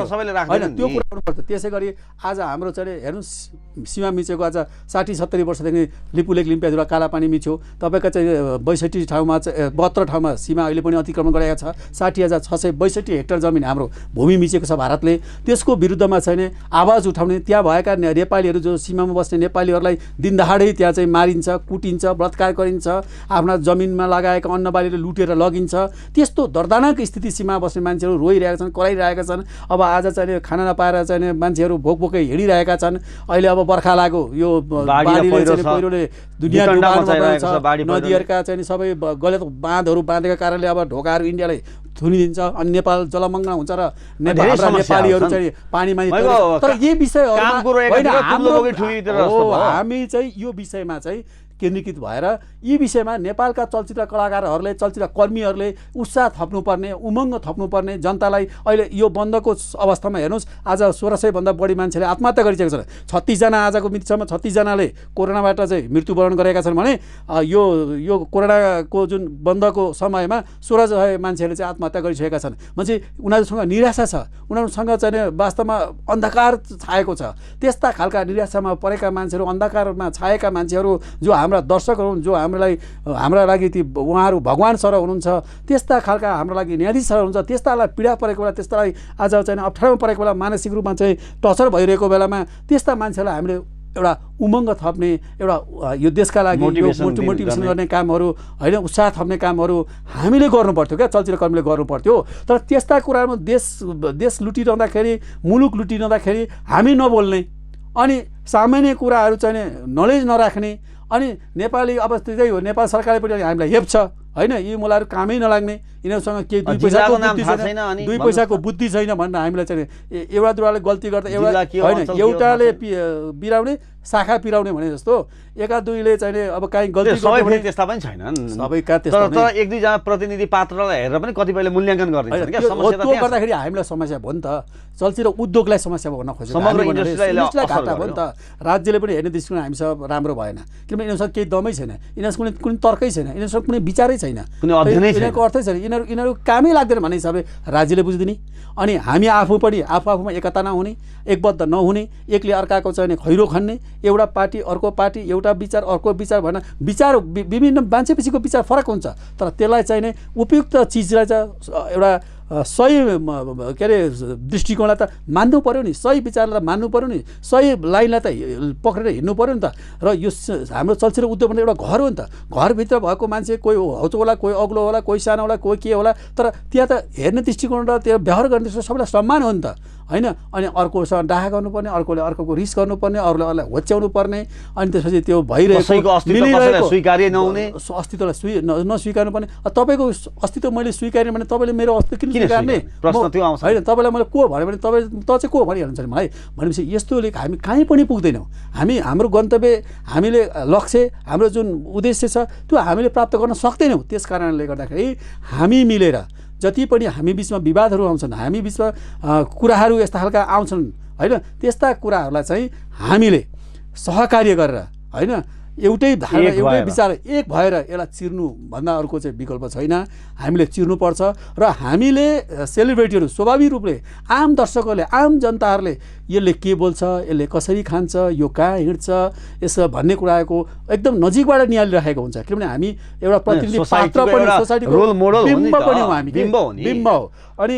सबैले राख्दैन त्यो कुरा हुनुपर्छ। त्यसै गरी आज हाम्रो चाहिँ हेर्नुहोस् सीमा मिचेको आज 60-70 वर्षदेखि लिपुलेक लिम्पियाजुरा कालापानी मिच्यो। तपाईँको चाहिँ 62 ठाउँमा चाहिँ 72 ठाउँमा सीमा अहिले पनि अतिक्रमण गरेको छ। 60,662 हेक्टर जमिन हाम्रो भूमि मिचेको छ भारतले। त्यसको विरुद्धमा चाहिँ आवाज उठाउने, त्यहाँ भएका नेपालीहरू जो सीमामा बस्ने नेपालीहरूलाई दिनदहाडै त्यहाँ चाहिँ मारिन्छ, कुटिन्छ, बलात्कार गरिन्छ, आफ्ना जमिनमा लगाएका अन्नबालीले लुटेर लगिन्छ। त्यस्तो दर्दनाक स्थिति सीमा बस्ने मान्छेहरू रोइरहेका छन्, कराइरहेका छन्। अब आज चाहिँ खाना नपाएर चाहिँ मान्छेहरू भोकै हिँडिरहेका छन्। अहिले अब बर्खा लाग्यो, यो पहिरोले दुनियाँ नदीहरूका चाहिँ सबै गलत बाँधहरू बाँधेका कारणले अब ढोकाहरू इन्डियाले थुनिदिन्छ अनि नेपाल जलमग्न हुन्छ र नेपालीहरू चाहिँ पानीमा। तर यही विषय हामी चाहिँ यो विषयमा चाहिँ केन्द्रीकृत भएर यी विषयमा नेपालका चलचित्र कलाकारहरूले, चलचित्र कर्मीहरूले उत्साह थप्नुपर्ने, उमङ्ग थप्नुपर्ने। जनतालाई अहिले यो बन्दको अवस्थामा हेर्नुहोस्, आज 1600 भन्दा बढी मान्छेले आत्महत्या गरिसकेका छन्। 36 जना आजको मितिसम्म 36 जनाले कोरोनाबाट चाहिँ मृत्युवरण गरेका छन् भने यो कोरोनाको जुन बन्दको समयमा 16 मान्छेहरूले चाहिँ आत्महत्या गरिसकेका छन्। मान्छे उनीहरूसँग निराशा छ, उनीहरूसँग चाहिँ वास्तवमा अन्धकार छाएको छ। त्यस्ता खालका निराशामा परेका मान्छेहरू, अन्धकारमा छाएका मान्छेहरू जो हाम्रा दर्शकहरू हुन्, जो हाम्रा लागि ती उहाँहरू भगवान सर हुनुहुन्छ, त्यस्ता खालका हाम्रो लागि न्यायाधीश सर हुनुहुन्छ। त्यस्तालाई पीडा परेको बेला, त्यस्तालाई आज चाहिँ अप्ठ्यारोमा परेको बेला, मानसिक रूपमा चाहिँ टर्चर भइरहेको बेलामा त्यस्ता मान्छेलाई हामीले एउटा उमङ्ग थप्ने, एउटा यो देशका लागि मोटिभेसन गर्ने कामहरू होइन, उत्साह थप्ने कामहरू हामीले गर्नुपर्थ्यो क्या, चलचित्रकर्मीले गर्नुपर्थ्यो। तर त्यस्ता कुरामा देश लुटिरहँदाखेरि, मुलुक लुटिरहँदाखेरि हामी नबोल्ने अनि सामान्य कुराहरू चाहिँ नलेज नराख्ने अनि नेपाली अब त्यही हो, नेपाल सरकारले पनि हामीलाई हेप्छ होइन, यी मुलाहरू कामै नलाग्ने, यिनीहरूसँग केही दुई पैसाको बुद्धि छैन भनेर हामीलाई चाहिँ एउटा दुराले गल्ती गर्दा एउटाले बिराउने शाखा पिराउने भने जस्तो एका दुईले चाहिँ अब काहीँ गल्ती सबै त्यस्ता पनि छैनन्, सबैका त्यस्ता। तर एक दुईजना प्रतिनिधि पात्रलाई हेरेर पनि कतिपयले मूल्याङ्कन गरिदिन्छ क्या। समस्या त्यो गर्दाखेरि हामीलाई समस्या भयो नि त, चलचित्र उद्योगलाई समस्या भन्न खोजेको, समग्र इन्डस्ट्रीलाई घाटा भयो नि त। राज्यले पनि हेर्ने दृष्टिकोण हामीसँग राम्रो भएन, किनभने यिनीहरूसँग केही दमै छैन, यिनीहरूसँग कुनै तर्कै छैन, यिनीहरूसँग कुनै विचारै छैन, कुनै अध्ययनै छैन, यिनीहरूको अर्थै छैन। यिनीहरू कामै लाग्दैन भन्ने हिसाबले राज्यले बुझिदिने अनि हामी आफूमा एकता नहुने, एकबद्ध नहुने, एकले अर्काको चाहिँ खैरो खन्ने, एउटा पार्टी अर्को पार्टी, एउटा विचार अर्को विचार भएन। विचार विभिन्न मान्छेपछिको विचार फरक हुन्छ, तर त्यसलाई चाहिँ उपयुक्त चिजलाई चाहिँ एउटा सही के अरे दृष्टिकोणलाई त मान्नु पऱ्यो नि, सही विचारलाई त मान्नु पऱ्यो नि, सही लाइनलाई त पक्रेर हिँड्नु पऱ्यो नि त। र यो हाम्रो चलचित्र उद्योग भने एउटा घर हो नि त, घरभित्र भएको मान्छे कोही होचो होला, कोही अग्लो होला, कोही सानो होला, कोही के होला, तर त्यहाँ त हेर्ने दृष्टिकोण र त्यो व्यवहार गर्ने दृष्टिकोण सबैलाई सम्मान हो नि त होइन। अनि अर्कोसँग डाहा गर्नुपर्ने, अर्कोले अर्कोको रिस गर्नुपर्ने, अरूले अरूलाई होच्याउनु पर्ने, अनि त्यसपछि त्यो भइरहेको स्वीकार्य नहुने, अस्तित्वलाई नस्वीकार्नु पर्ने। तपाईँको अस्तित्व मैले स्वीकार्ने भने तपाईँले मेरो अस्तित्व किन स्वीकार्ने प्रश्न त्यो आउँछ होइन। तपाईँलाई मैले को भन्यो भने तपाईँ त चाहिँ को भनिहाल्नुहुन्छ नि मलाई। भनेपछि यस्तोले हामी कहीँ पनि पुग्दैनौँ। हाम्रो गन्तव्य, हामीले लक्ष्य, हाम्रो जुन उद्देश्य छ त्यो हामीले प्राप्त गर्न सक्दैनौँ। त्यस कारणले गर्दाखेरि हामी मिलेर जति पनि हामी बिचमा विवादहरू आउँछन्, हामी बिचमा कुराहरू यस्ता खालका आउँछन् होइन, त्यस्ता कुराहरूलाई चाहिँ हामीले सहकार्य गरेर होइन एउटै धारणा एउटै विचार एक भएर यसलाई चिर्नु भन्दा अर्को चाहिँ विकल्प छैन। हामीले चिर्नुपर्छ र हामीले सेलिब्रिटीहरू स्वाभाविक रूपले आम दर्शकहरूले आम जनताहरूले यसले के बोल्छ, यसले कसरी खान्छ, यो कहाँ हिँड्छ, यसो भन्ने कुराको एकदम नजिकबाट निहालिरहेको हुन्छ। किनभने हामी एउटा प्रतिनिधि पात्र पनि सोसाइटीको रोल मोडल बिम्ब पनि हो, हामी बिम्ब हो। अनि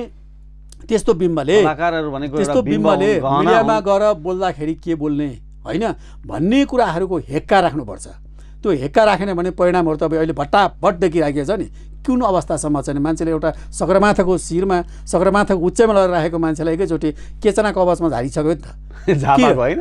त्यस्तो बिम्बले मिडियामा गएर बोल्दाखेरि के बोल्ने होइन भन्ने कुराहरूको हेक्का राख्नुपर्छ। त्यो हेक्का राखेन भने परिणामहरू तपाईँ अहिले भट्टाभट देखिराखेको छ नि। कुन अवस्थासम्म चाहिँ मान्छेले एउटा सगरमाथाको शिरमा सगरमाथाको उच्चैमा लगेर राखेको मान्छेलाई एकैचोटि केचना कवचमा झारिसक्यो नि त।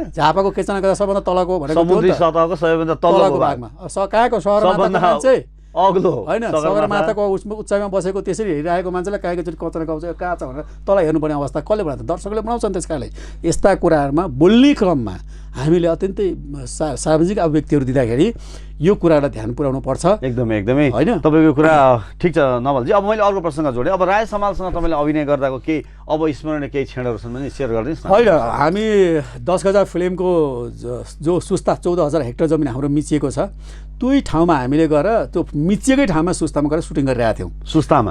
झापाको केचना कवच सबभन्दा तलको भनेको समुद्री सतहको सबैभन्दा तलको भागमा कहाँको सहरमाथाको मान्छे अग्लो होइन सगरमाथाको उचाइमा बसेको त्यसरी हेरिरहेको मान्छेलाई कहाँको चाहिँ कचरा कवच कहाँ छ भनेर तल हेर्नुपर्ने अवस्था कसले बनाउँछ? दर्शकले बनाउँछन्। त्यस कारणले यस्ता कुराहरूमा बोल्ने क्रममा हामीले अत्यन्तै सार्वजनिक अभिव्यक्तिहरू दिँदाखेरि यो कुरालाई ध्यान पुर्याउनु पर्छ। एकदमै होइन तपाईँको कुरा ठिक छ नवलजी। अब मैले अर्को प्रसङ्ग जोडेँ। अब राय समालसँग तपाईँले अभिनय गर्दाको केही अब स्मरणीय केही क्षणहरू छन् भने सेयर गरिदिनुहोस् न। होइन हामी 10 गजा फिल्मको जो सुस्ता 14,000 हेक्टर जमिन हाम्रो मिचिएको छ, त्यही ठाउँमा हामीले गएर त्यो मिचिएकै ठाउँमा सुस्तामा गएर सुटिङ गरिरहेको थियौँ।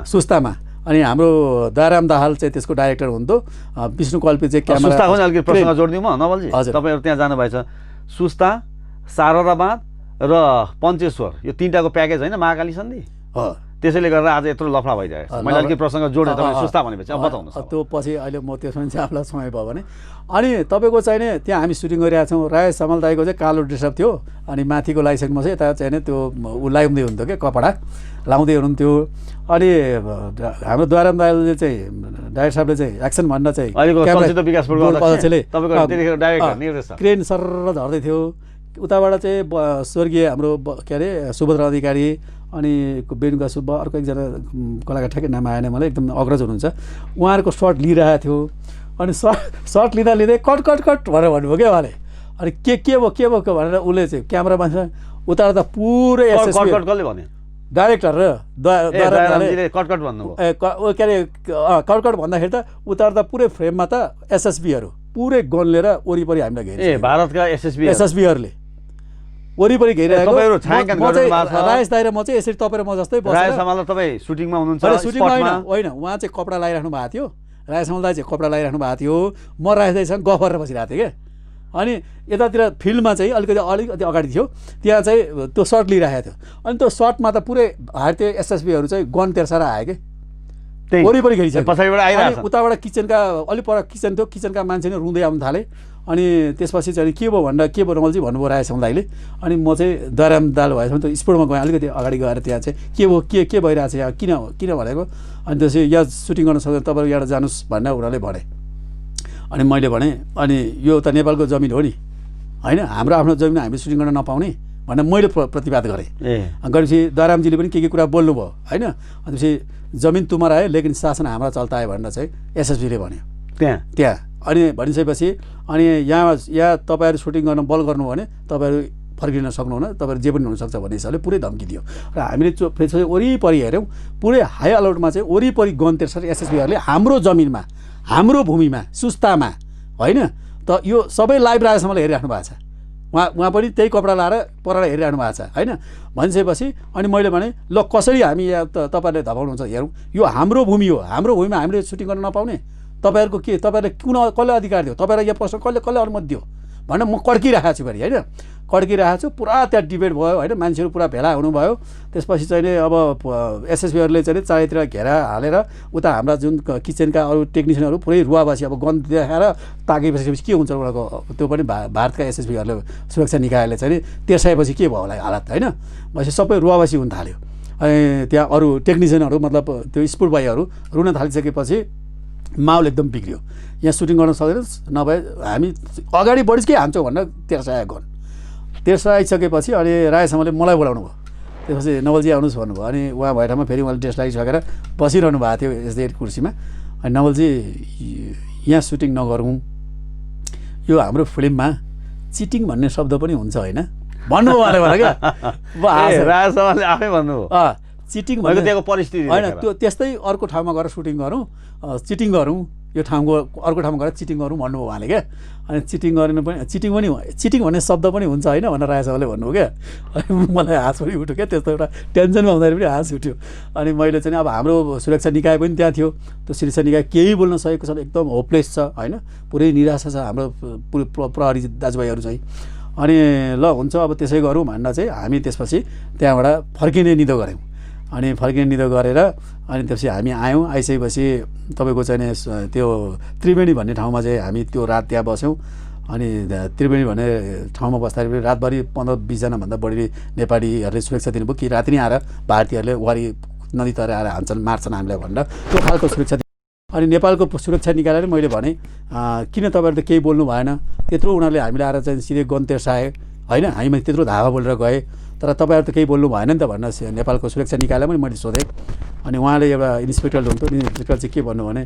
सुस्तामा अनि हाम्रो दयाराम दाहाल चाहिँ त्यसको डाइरेक्टर हुन्थ्यो, विष्णु कल्पी चाहिँ क्यामेरा। सुस्ताको अलिकति प्रसङ्ग जोडिदिउँ म नवलजी। तपाईँहरू त्यहाँ जानुभएछ। सुस्ता, शारदा बाँध र पञ्चेश्वर यो तीनटाको प्याकेज होइन महाकाली सन्धि? त्यसैले गर्दा आज यत्रो लफडा भइरहेको छ। मैले अलिकति प्रसङ्ग जोडेँ। तपाईँ सुस्ता भनेपछि अब बताउनुहोस्। त्यो पछि अहिले म त्यसमा चाहिँ आफूलाई समय भयो भने अनि तपाईँको चाहिँ नि त्यहाँ हामी सुटिङ गरिरहेको छौँ। राय समाल दाईको चाहिँ कालो ड्रेसअप थियो अनि माथिको लगाइसकेमा चाहिँ यता चाहिँ त्यो ऊ लाउँदै हुन्थ्यो क्या, कपडा लाउँदै हुनुहुन्थ्यो। अनि हाम्रो द्वाराम दाईले चाहिँ डाइरेक्टर साहबले चाहिँ एक्सन भन्न चाहिँ क्रेन सर झर्दै थियो। उताबाट चाहिँ स्वर्गीय हाम्रो के अरे सुभद्रा अधिकारी अनि बेनुका सुब्बा अर्को एकजना कलाकार ठ्याक्कै नाम आएन मलाई, एकदम अग्रज हुनुहुन्छ, उहाँहरूको सर्ट लिइरहेको थियो। अनि सर्ट लिँदा लिँदै कट कट कट भनेर भन्नुभयो क्या उहाँले। अनि के भयो भनेर उसले चाहिँ क्यामेरा मान्छे उतार्दा पुरै डाइरेक्टर र कटकट भन्नुभयो। के अरे कटकट भन्दाखेरि त उतार्दा पुरै फ्रेममा त एसएसबीहरू पुरै गन लिएर वरिपरि हामीलाई घेरे। भारतका एसएसबीहरूले वरिपरि घेरिरहेको। राजेश दाइ र म चाहिँ यसरी तपाईँ र म जस्तै तपाईँ सुटिङमा हुनुहुन्छ? सुटिङमा होइन, उहाँ चाहिँ कपडा लगाइराख्नु भएको थियो, राजेश समाल दाइ चाहिँ कपडा लगाइराख्नु भएको थियो, म राजेश दाइसँग गफ गरेर बसिरहेको थिएँ क्या। अनि यतातिर फिल्डमा चाहिँ अलिकति अगाडि थियो, त्यहाँ चाहिँ त्यो सर्ट लिइरहेको थियो। अनि त्यो सर्टमा त पुरै भारतीय एसएसबीहरू चाहिँ गन तेर्साएर आयो कि वरिपरि घेरिसक्यो। पछाडिबाट आइरहेको छ। उताबाट किचनका अलिक पर किचन थियो, किचनका मान्छे नै रुँदै आउनु थाले। अनि त्यसपछि चाहिँ के भयो भन्दा के भयो रमलजी भन्नुभयो राय समाल दाइले। अनि म चाहिँ दयाराम दाल भएछ त स्पोर्टमा गएँ, अलिकति अगाडि गएर त्यहाँ चाहिँ के भयो के भइरहेको छ यहाँ किन भनेको। अनि त्यसपछि यहाँ सुटिङ गर्न सक्दैन, तपाईँहरू यहाँ जानुहोस् भनेर उनीहरूले भने। अनि मैले भने अनि यो त नेपालको जमिन हो नि होइन, हाम्रो आफ्नो जमिन हामीले सुटिङ गर्न नपाउने भनेर मैले प्रतिवाद गरेँ। गरेपछि दयारामजीले पनि के कुरा बोल्नुभयो होइन। अनि जमिन तुम्हारा है लेकिन शासन हाम्रा चल्ता है भनेर चाहिँ एसएसबीले भन्यो त्यहाँ। अनि भनिसकेपछि अनि यहाँ तपाईँहरू सुटिङ गर्न बल गर्नु भने तपाईँहरू फर्किन सक्नुहुन्न, तपाईँहरू जे पनि हुनसक्छ भन्ने हिसाबले पुरै धम्की दियो। र हामीले फेरि वरिपरि हेऱ्यौँ, पुरै हाई अलर्टमा चाहिँ वरिपरि गन तेर्साएर एसएसबीहरूले हाम्रो जमिनमा हाम्रो भूमिमा सुस्तामा होइन त यो सबै लाइभ राजेसम्मले हेरिराख्नु भएको छ। उहाँ पनि त्यही कपडा लाएर परेर हेरिरहनु भएको छ होइन। भनिसकेपछि अनि मैले भने ल कसरी हामी यहाँ तपाईँहरूले धपाउनुहुन्छ हेरौँ, यो हाम्रो भूमि हो, हाम्रो भूमिमा हामीले सुटिङ गर्न नपाउने तपाईँहरूको के, तपाईँहरूले कसले अधिकार दियो, तपाईँलाई यहाँ प्रश्न कसले अनुमति दियो भनेर म कड्किरहेको छु फेरि होइन। कड्किरहेको छु, पुरा त्यहाँ डिबेट भयो होइन, मान्छेहरू पुरा भेला हुनुभयो। त्यसपछि चाहिँ अब एसएसबीहरूले चाहिँ चारैतिर घेरा हालेर उता हाम्रा जुन किचनका अरू टेक्निसियनहरू पुरै रुवावासी अब गन देखाएर ताकेपछि के हुन्छ उनीहरूको, त्यो पनि भारतका एसएसबीहरूले सुरक्षा निकायले चाहिँ तेर्साएपछि के भयो होला हालत होइन। भनेपछि सबै रुवावासी हुन थाल्यो। अनि त्यहाँ अरू टेक्निसियनहरू मतलब त्यो स्पोर्ट भाइहरू रुन थालिसकेपछि माहौल एकदम बिग्रियो। यहाँ सुटिङ गर्न सक्दैन, नभए हामी अगाडि बढिसकै हान्छौँ भनेर तेर्सायो गन। तेर्साइसकेपछि अनि रायसम्मले मलाई बोलाउनु भयो। त्यसपछि नवलजी आउनुहोस् भन्नुभयो। अनि उहाँ भए ठाउँमा फेरि उहाँले ड्रेस लगाइसकेर बसिरहनु भएको थियो यस्तै कुर्सीमा। अनि नवलजी यहाँ सुटिङ नगरौँ, यो हाम्रो फिल्ममा चिटिङ भन्ने शब्द पनि हुन्छ होइन भन्नुभयो उहाँले मलाई क्या। राजेश समालले आफै भन्नुभयो चिटिङ भएको त्यहाँको परिस्थिति होइन, देखेर। त्यो त्यस्तै अर्को ठाउँमा गएर सुटिङ गरौँ, चिटिङ गरौँ, यो ठाउँको अर्को ठाउँमा गएर चिटिङ गरौँ भन्नुभयो उहाँले क्या। अनि चिटिङ गरेन पनि चिटिङ भन्ने शब्द पनि हुन्छ होइन भनेर राय साहबले भन्नुभयो क्या। अनि मलाई हाँस पनि उठ्यो क्या, त्यस्तो एउटा टेन्सनमा हुँदाखेरि पनि हाँस उठ्यो। अनि मैले चाहिँ अब हाम्रो सुरक्षा निकाय पनि त्यहाँ थियो, त्यो सुरक्षा निकाय केही बोल्न सकेको छैन, एकदम होपलेस छ होइन, पुरै निराशा छ हाम्रो प्रहरी दाजुभाइहरू चाहिँ। अनि ल हुन्छ अब त्यसै गरौँ भनेर चाहिँ हामी त्यसपछि त्यहाँबाट फर्किने निधो गऱ्यौँ। अनि फर्किने निधो गरेर अनि त्यसपछि हामी आयौँ। आइसकेपछि तपाईँको चाहिँ त्यो त्रिवेणी भन्ने ठाउँमा चाहिँ हामी त्यो रात त्यहाँ बस्यौँ। अनि त्रिवेणी भन्ने ठाउँमा बस्दाखेरि रातभरि 15-20 जनाभन्दा बढी नेपालीहरूले सुरक्षा दिनुभयो कि राति नै आएर भारतीयहरूले वारी नदीतिर आएर हान्छन् मार्छन् हामीलाई भनेर त्यो खालको सुरक्षा। अनि नेपालको सुरक्षा निकायले मैले भने किन तपाईँहरू त केही बोल्नु भएन, त्यत्रो उनीहरूले हामीलाई आएर चाहिँ सिधै गन तेर्साए होइन, हामी त्यत्रो धावा बोलेर गए, तर तपाईँहरू त केही बोल्नु भएन नि त भनेर नेपालको सुरक्षा निकायलाई पनि मैले सोधेँ। अनि उहाँले एउटा इन्सपेक्टर हुनुहुन्थ्यो, इन्सपेक्टर चाहिँ के भन्नु भने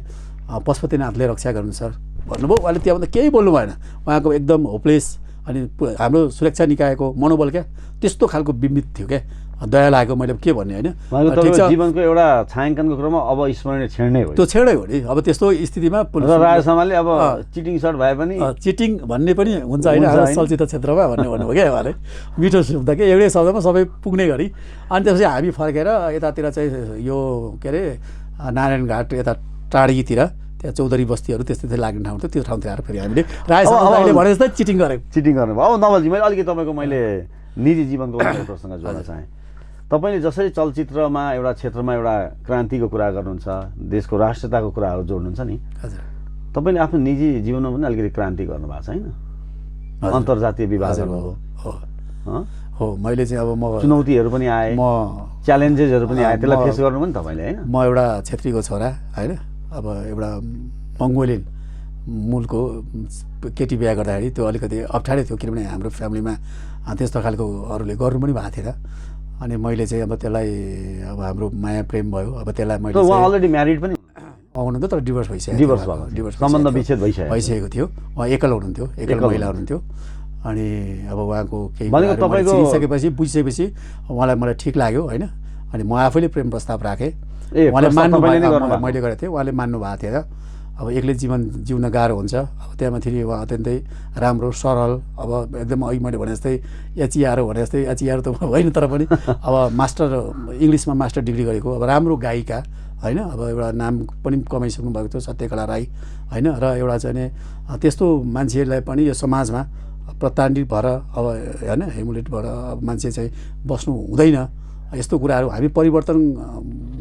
पशुपतिनाथले रक्षा गर्नु सर भन्नुभयो। उहाँले त्यहाँभन्दा केही बोल्नु भएन, उहाँको एकदम होपलेस। अनि हाम्रो सुरक्षा निकायको मनोबल क्या त्यस्तो खालको बिम्बित थियो क्या, दया लागेको। मैले के भन्ने होइन, जीवनको एउटा छायाङ्कनको क्रममा अब स्मरणीय क्षण नै हो, त्यो क्षणै हो नि। अब त्यस्तो स्थितिमा राजसमाले अब चिटिङ सर्ट भए पनि चिटिङ भन्ने पनि हुन्छ होइन चलचित्र क्षेत्रमा भन्ने भन्नुभयो क्या उहाँले, मिठो शब्द के एउटै शब्दमा सबै पुग्ने गरी। अनि त्यसपछि हामी फर्केर यतातिर चाहिँ यो के अरे नारायणघाट यता टाढीतिर त्यहाँ चौधरी बस्तीहरू त्यस्तै लाग्ने ठाउँ थियो, त्यो ठाउँतिर आएर फेरि हामीले रायले भने जस्तै चिटिङ गऱ्यौँ। चिटिङ गर्नुभयो। अब नवलजी मैले अलिकति तपाईँको मैले निजी जीवनको प्रसङ्ग जोड्न चाहेँ। तपाईँले जसरी चलचित्रमा एउटा क्षेत्रमा एउटा क्रान्तिको कुरा गर्नुहुन्छ, देशको राष्ट्रियताको कुराहरू जोड्नुहुन्छ नि, हजुर तपाईँले आफ्नो निजी जीवनमा पनि अलिकति क्रान्ति गर्नुभएको छ होइन, अन्तर्जातीय विवादहरू हो। मैले चाहिँ अब म चुनौतीहरू पनि आए, म च्यालेन्जेसहरू पनि आए, त्यसलाई फेस गर्नु पनि तपाईँले होइन। म एउटा छेत्रीको छोरा होइन, अब एउटा मङ्गोलियन मूलको केटी बिहा गर्दाखेरि त्यो अलिकति अप्ठ्यारै थियो, किनभने हाम्रो फ्यामिलीमा त्यस्तो खालको अरूले गर्नु पनि भएको थिएन। अनि मैले चाहिँ अब त्यसलाई अब हाम्रो माया प्रेम भयो, अब त्यसलाई मैले अलरेडी म्यारिड पनि हुनुहुन्थ्यो तर डिभोर्स भइसक्यो, डिभोर्स सम्बन्ध विच्छेद भइसकेको थियो। उहाँ एकल हुनुहुन्थ्यो, एकल महिला हुनुहुन्थ्यो। अनि अब उहाँको केही चिनिसकेपछि बुझिसकेपछि उहाँलाई मलाई ठिक लाग्यो होइन। अनि म आफैले प्रेम प्रस्ताव राखेँ, उहाँले मान्नु मैले गरेको थिएँ, उहाँले मान्नु भएको थिएन। अब एक्लै जिउन गाह्रो हुन्छ। अब त्यहाँमाथि उहाँ अत्यन्तै राम्रो सरल, अब एकदम अघि मैले भने जस्तै एचइआर भने जस्तै एचइआर त होइन तर पनि अब मास्टर इङ्ग्लिसमा मास्टर डिग्री गरेको, अब राम्रो गायिका होइन, अब एउटा नाम पनि कमाइसक्नु भएको थियो सत्यकला राई होइन। र एउटा चाहिँ त्यस्तो मान्छेलाई पनि यो समाजमा प्रताडित भएर अब होइन हेमुलेट भएर अब मान्छे चाहिँ बस्नु हुँदैन। यस्तो कुराहरू हामी परिवर्तन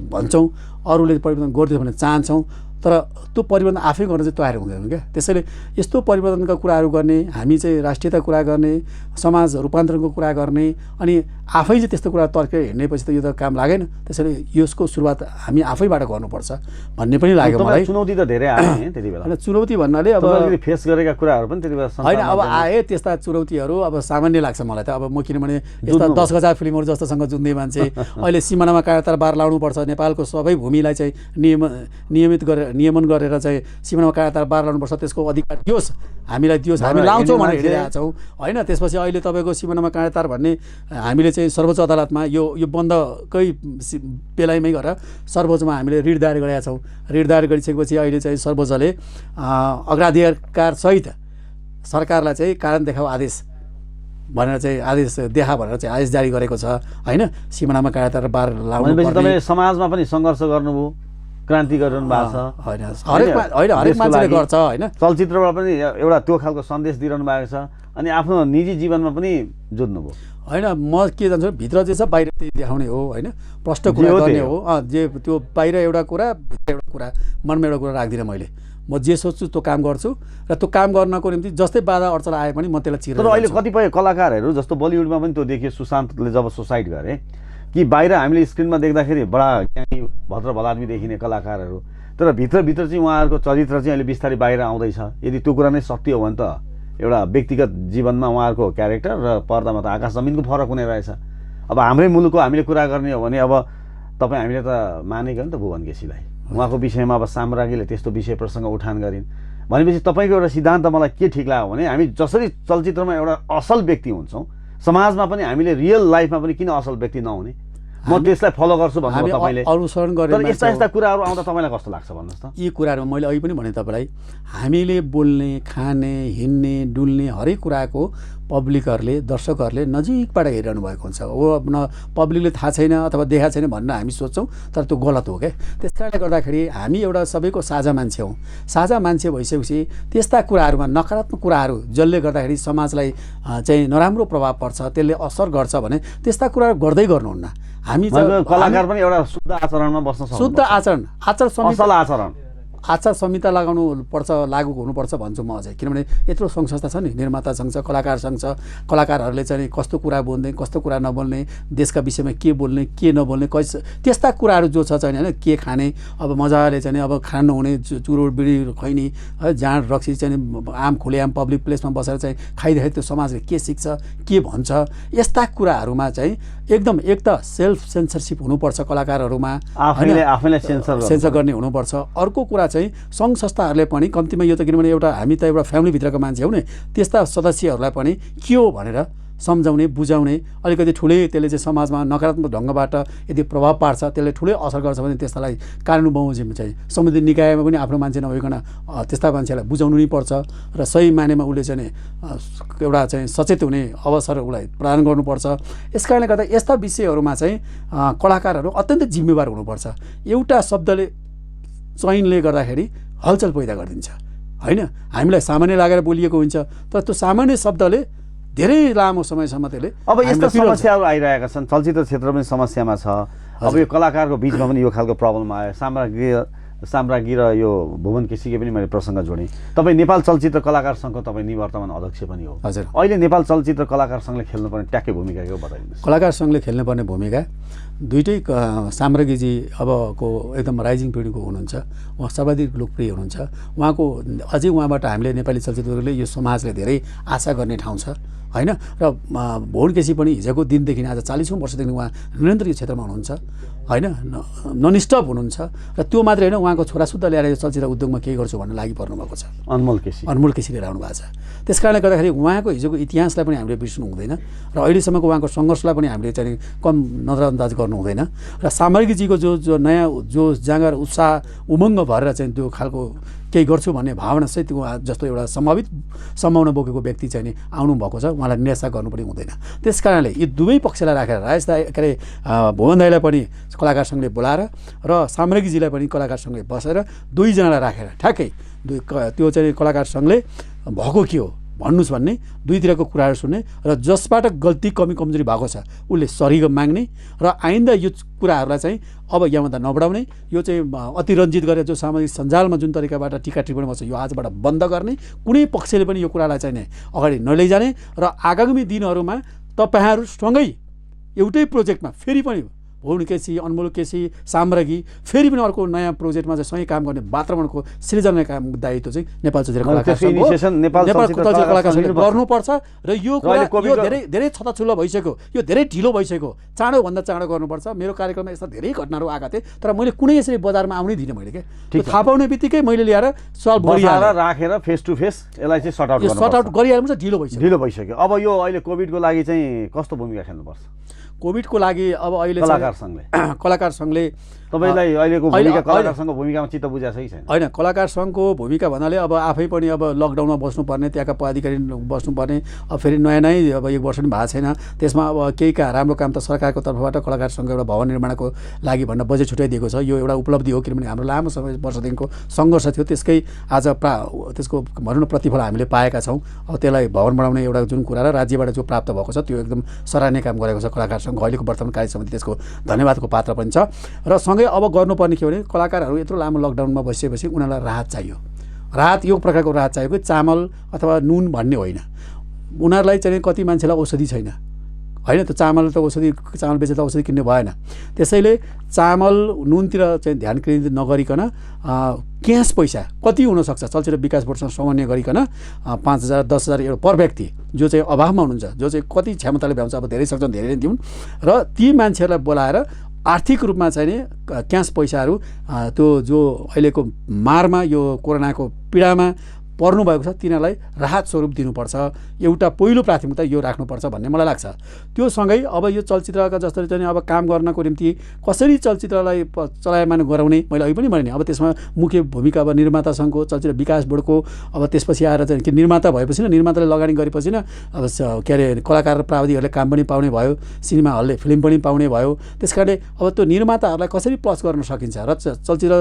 भन्छौँ, अरूले परिवर्तन गरिदियो भने चाहन्छौँ, तर त्यो परिवर्तन आफै गर्न चाहिँ तयार हुँदैन क्या। त्यसैले यस्तो परिवर्तनका कुराहरू गर्ने, हामी चाहिँ राष्ट्रियता कुरा गर्ने, समाज रूपान्तरणको कुरा गर्ने, अनि आफै चाहिँ त्यस्तो कुरा तर्केर हिँड्नेपछि त यो त काम लागेन। त्यसैले यसको सुरुवात हामी आफैबाट गर्नुपर्छ भन्ने पनि लाग्यो मलाई। चुनौती त धेरै आए त्यति बेला, चुनौती भन्नाले अब फेस गरेका कुराहरू पनि त्यति बेला होइन। अब आए त्यस्ता चुनौतीहरू अब सामान्य लाग्छ मलाई त। अब म किनभने यस्ता 10 गजा फिल्महरू जस्तोसँग जुन्ने मान्छे, अहिले सीमानामा काँटातार बार लाउनुपर्छ, नेपालको सबै भूमिलाई चाहिँ नियमन गरेर चाहिँ सीमानामा काँटातार बार लाउनुपर्छ, त्यसको अधिकार दियोस्, हामीलाई दियोस्, हामी लाउँछौँ भनेर हिँडिरहेका छौँ होइन। त्यसपछि अहिले तपाईँको सीमानामा काँटातार भन्ने हामीले चाहिँ सर्वोच्च अदालतमा यो बन्दकै बेलायमै गरेर सर्वोच्चमा हामीले रिट दायर गरेका छौँ। रिट दायर गरिसकेपछि अहिले चाहिँ सर्वोच्चले अग्राधिकारसहित सरकारलाई चाहिँ कारण देखाऊ आदेश भनेर चाहिँ आदेश देखा भनेर चाहिँ आदेश जारी गरेको छ होइन। सीमानामा काँटातार बार लाउनु पर्ने। समाजमा पनि सङ्घर्ष गर्नुभयो, क्रान्ति गरिरहनु भएको छ होइन, हरेक मान्छेले गर्छ होइन। चलचित्रबाट पनि एउटा त्यो खालको सन्देश दिइरहनु भएको छ, अनि आफ्नो निजी जीवनमा पनि जोड्नुभयो होइन। म के जान्छु भित्र जे छ बाहिर त्यही देखाउने हो होइन, प्रष्ट कुरा गर्ने हो। जे त्यो बाहिर एउटा कुरा भित्र एउटा कुरा, मनमा एउटा कुरा राख्दिनँ मैले। म जे सोच्छु त्यो काम गर्छु, र त्यो काम गर्नको निम्ति जस्तै बाधा अड्चन आए पनि म त्यसलाई चिरेर। तर अहिले कतिपय कलाकारहरू जस्तो बलिउडमा पनि त्यो देखियो, सुशान्तले जब सुसाइड गरे कि बाहिर हामीले स्क्रिनमा देख्दाखेरि बडा ज्ञानी भद्र भला आदमी देखिने कलाकारहरू, तर भित्रभित्र चाहिँ उहाँहरूको चरित्र चाहिँ अहिले बिस्तारै बाहिर आउँदैछ। यदि त्यो कुरा नै सत्य हो भने त एउटा व्यक्तिगत जीवनमा उहाँहरूको क्यारेक्टर र पर्दामा त आकाश जमिनको फरक हुने रहेछ। अब हाम्रै मुलुकको हामीले कुरा गर्ने हो भने अब तपाईँ हामीले त मानेको नि त भुवन केसीलाई, उहाँको विषयमा अब साम्राज्ञीले त्यस्तो विषय प्रसङ्ग उठान गरिन् भनेपछि तपाईँको एउटा सिद्धान्त मलाई के ठिक लाग्यो भने हामी जसरी चलचित्रमा एउटा असल व्यक्ति हुन्छौँ, समाजमा पनि हामीले रियल लाइफमा पनि किन असल व्यक्ति नहुने, म त्यसलाई फलो गर्छु भन्नु तपाईले अनुसरण गर्ने तर यस्ता यस्ता कुराहरू आउँदा तपाईलाई कस्तो लाग्छ भन्नुस् त यी कुराहरुमा मैले अहिले पनि भने तपाईलाई हामीले बोल्ने खाने हिँड्ने डुल्ने हरेक कुराको पब्लिकहरुले दर्शकहरुले नजिकबाट हेरिरहनु भएको हुन्छ हो न पब्लिकले थाहा छैन अथवा देखा छैन भन्न हामी सोच्छौं तर त्यो गलत हो के त्यसकारणले गर्दाखेरि हामी एउटा सबैको साझा मान्छे हौं साझा मान्छे भइसकेपछि त्यस्ता कुराहरुमा नकारात्मक कुराहरु जसले गर्दाखेरि समाजलाई चाहिँ नराम्रो प्रभाव पर्छ त्यसले असर गर्छ भने त्यस्ता कुराहरु गर्दै गर्नुहुन्न हामी कलाकार पनि एउटा शुद्ध आचरणमा बस्न सक्छ शुद्ध आचरण आचार संहिता लगाउनु पर्छ लागू हुनुपर्छ भन्छु म अझै किनभने यत्रो संघ संस्था छ नि निर्माता संघ छ कलाकार संघ छ कलाकारहरूले चाहिँ कस्तो कुरा बोल्ने कस्तो कुरा नबोल्ने देशका विषयमा के बोल्ने के नबोल्ने त्यस्ता कुराहरू जो छ चाहिँ हैन के खाने अब मजाले चाहिँ अब खान नहुने चुरोट बिडी खैनी है जाँड रक्सी चाहिँ आम खुलेआम पब्लिक प्लेसमा बसेर चाहिँ खाइदिए त्यो समाजले के सिक्छ के भन्छ यस्ता कुराहरूमा चाहिँ एकदम एक त सेल्फ सेन्सरशिप हुनुपर्छ कलाकारहरूमा आफैले सेन्सर गर्ने हुनुपर्छ अर्को कुरा चाहिँ संघ संस्थाहरूले पनि कम्तीमा यो त किनभने एउटा हामी त एउटा फ्यामिली भित्रको मान्छे हौ नि त्यस्ता सदस्यहरूलाई पनि के हो भनेर सम्झाउने बुझाउने अलिकति ठुलै त्यसले चाहिँ समाजमा नकारात्मक ढङ्गबाट यदि प्रभाव पार्छ त्यसले ठुलै असर गर्छ भने त्यसलाई कानुन बमोजिम चाहिँ संवैधानिक निकायमा पनि आफ्नो मान्छे नभइकन त्यस्ता मान्छेलाई बुझाउनु नै पर्छ र सही मानेमा उसले चाहिँ एउटा चाहिँ सचेत हुने अवसर उसलाई प्रदान गर्नुपर्छ यसकारणले गर्दा यस्ता विषयहरूमा चाहिँ कलाकारहरू अत्यन्तै जिम्मेवार हुनुपर्छ एउटा शब्दले चयनले गर्दाखेरि हलचल पैदा गरिदिन्छ हैन हामीलाई सामान्य लागेर बोलिएको हुन्छ तर त्यो सामान्य शब्दले धेरै लामो समयसम्म त्यसले अब यस्ता समस्याहरू आइरहेका छन् चलचित्र क्षेत्र पनि समस्यामा छ अब यो कलाकारको बीचमा पनि यो खालको प्रब्लम आयो साम्राज्ञी र यो भुवन केसीके पनि मैले प्रसङ्ग जोडेँ तपाईँ नेपाल चलचित्र कलाकार सङ्घको तपाईँ निवर्तमान अध्यक्ष पनि हो हजुर अहिले नेपाल चलचित्र कलाकार सङ्घले खेल्नुपर्ने ट्याक्कै भूमिका के हो बताइदिनुहोस् कलाकार सङ्घले खेल्नुपर्ने भूमिका दुईटै साम्राज्ञीजी अबको एकदम राइजिङ पिढीको हुनुहुन्छ उहाँ सर्वाधिक लोकप्रिय हुनुहुन्छ उहाँको अझै उहाँबाट हामीले नेपाली चलचित्रले यो समाजले धेरै आशा गर्ने ठाउँ छ हैन र भुवन केसी पनि हिजोको दिनदेखि आज 40औं वर्षदेखि उहाँ निरन्तर यो क्षेत्रमा हुनुहुन्छ हैन ननस्टप हुनुहुन्छ र त्यो मात्रै हैन उहाँको छोरासुद्ध ल्याएर यो चलचित्र उद्योगमा केही गर्छु भन्ने लागि पर्नु भएको छ अनमोल केसी लिएर आउनु भएको छ त्यसकारणले गर्दाखेरि उहाँको हिजोको इतिहासलाई पनि हामीले बिर्सनु हुँदैन र अहिलेसम्मको उहाँको सङ्घर्षलाई पनि हामीले चाहिँ कम नजरअन्दाज गर्नु हुँदैन र सामग्रीजीको जो नयाँ जो जाँगर उत्साह उमङ्ग भरेर चाहिँ त्यो खालको केही गर्छु भन्ने भावना सहित उहाँ जस्तो एउटा सम्भावित सम्भावना बोकेको व्यक्ति चाहिँ आउनु भएको छ उहाँलाई निराशा गर्नु पनि हुँदैन त्यसकारणले यी दुवै पक्षलाई राखेर राजेश दाइ के अरे भुवन दाइलाई पनि कलाकार सङ्घले बोलाएर र सामग्रीजीलाई पनि कलाकार सङ्घले बसेर दुईजनालाई राखेर ठ्याक्कै त्यो चाहिँ कलाकार सङ्घले भएको के हो भन्नुस् भन्ने दुईतिरको कुराहरू सुन्ने र जसबाट गल्ती कमी कमजोरी भएको छ उसले सरी माग्ने र आइन्दा यो कुराहरूलाई चाहिँ अब यहाँभन्दा नबढाउने यो चाहिँ अतिरञ्जित गरेर जो सामाजिक सञ्जालमा जुन तरिकाबाट टिका टिप्पणी गर्छ यो आजबाट बन्द गर्ने कुनै पक्षले पनि यो कुरालाई चाहिँ अगाडि नलैजाने र आगामी दिनहरूमा तपाईँहरूसँगै एउटै प्रोजेक्टमा फेरि पनि भुवन केसी अनमोल केसी साम्राज्ञी फेरि पनि अर्को नयाँ प्रोजेक्टमा चाहिँ सँगै काम गर्ने वातावरणको सृजना काम दायित्व चाहिँ नेपाल चलचित्र कलाकार सङ्घले गर्नुपर्छ र यो कुरा धेरै छताछुल्लो भइसक्यो यो धेरै ढिलो भइसक्यो चाँडोभन्दा चाँडो गर्नुपर्छ मेरो कार्यक्रममा यस्ता धेरै घटनाहरू आएका थिए तर मैले कुनै यसरी बजारमा आउनै दिइनँ मैले के थाहा पाउने बित्तिकै मैले ल्याएर सल्भ राखेर फेस टु फेस यसलाई चाहिँ सर्ट आउट गरिहाल्नु चाहिँ ढिलो भइसक्यो अब यो अहिले कोभिडको लागि चाहिँ कस्तो भूमिका खेल्नुपर्छ कोभिडको लागि अब अहिले कलाकार सङ्घले तपाईलाई अहिलेको भूमिका कलाकार सङ्घको भूमिकामा चित्त बुझाएको छ कि छैन हैन कलाकार सङ्घको भूमिका भन्नाले अब आफै पनि अब लकडाउनमा बस्नुपर्ने त्यहाँका पदाधिकारी बस्नुपर्ने अब फेरि नयाँ नयाँ अब 1 वर्ष पनि भएको छैन त्यसमा अब केही राम्रो काम त सरकारको तर्फबाट कलाकार सङ्घ एउटा भवन निर्माणको लागि भनेर बजेट छुट्याइदिएको छ यो एउटा उपलब्धि हो किनभने हाम्रो लामो समय वर्षदेखिको सङ्घर्ष थियो त्यसकै आज त्यसको भनौँ न प्रतिफल हामीले पाएका छौँ अब त्यसलाई भवन बनाउने एउटा जुन कुरा र राज्यबाट जो प्राप्त भएको छ त्यो एकदम सराहनीय काम गरेको छ कलाकार सङ्घ अहिलेको वर्तमान कार्य समिति त्यसको धन्यवादको पात्र पनि छ र सँगै अब गर्नुपर्ने के भने कलाकारहरू यत्रो लामो लकडाउनमा बसेपछि उनीहरूलाई राहत चाहियो राहत यो प्रकारको राहत चाहियो चामल अथवा नुन भन्ने होइन उनीहरूलाई चाहिँ कति मान्छेलाई औषधि छैन हैन त चामल बेचेर त औषधि किन्ने भएन त्यसैले चामल नुनतिर चाहिँ ध्यान केन्द्रित नगरिकन क्यास पैसा कति हुनसक्छ चलचित्र विकास बोर्डसँग समन्वय गरिकन 5,000 10,000 एउटा पर व्यक्ति जो चाहिँ अभावमा हुनुहुन्छ जो चाहिँ कति क्षमताले भ्याउँछ अब धेरै सक्छन् धेरै नै दिउन् र ती मान्छेहरूलाई बोलाएर आर्थिक रूपमा चाहिँ क्यास पैसाहरू त्यो जो अहिलेको मारमा यो कोरोनाको पीडामा पर्नुभएको छ तिनीहरूलाई राहत स्वरूप दिनुपर्छ, एउटा पहिलो प्राथमिकता यो राख्नुपर्छ भन्ने मलाई लाग्छ। त्यो सँगै अब यो चलचित्रका जसरी चाहिँ अब काम गर्नको निम्ति कसरी चलचित्रलाई चलायमान गराउने, मैले अघि पनि भने नि, अब त्यसमा मुख्य भूमिका अब निर्माता सङ्घको, चलचित्र विकास बोर्डको, अब त्यसपछि आएर चाहिँ कि निर्माता भएपछि न, निर्माताले लगानी गरेपछि न अब के अरे कलाकार र प्राविधिकहरूले काम पनि पाउने भयो, सिनेमा हलले फिल्म पनि पाउने भयो। त्यस कारणले अब त्यो निर्माताहरूलाई कसरी प्लस गर्न सकिन्छ र चलचित्र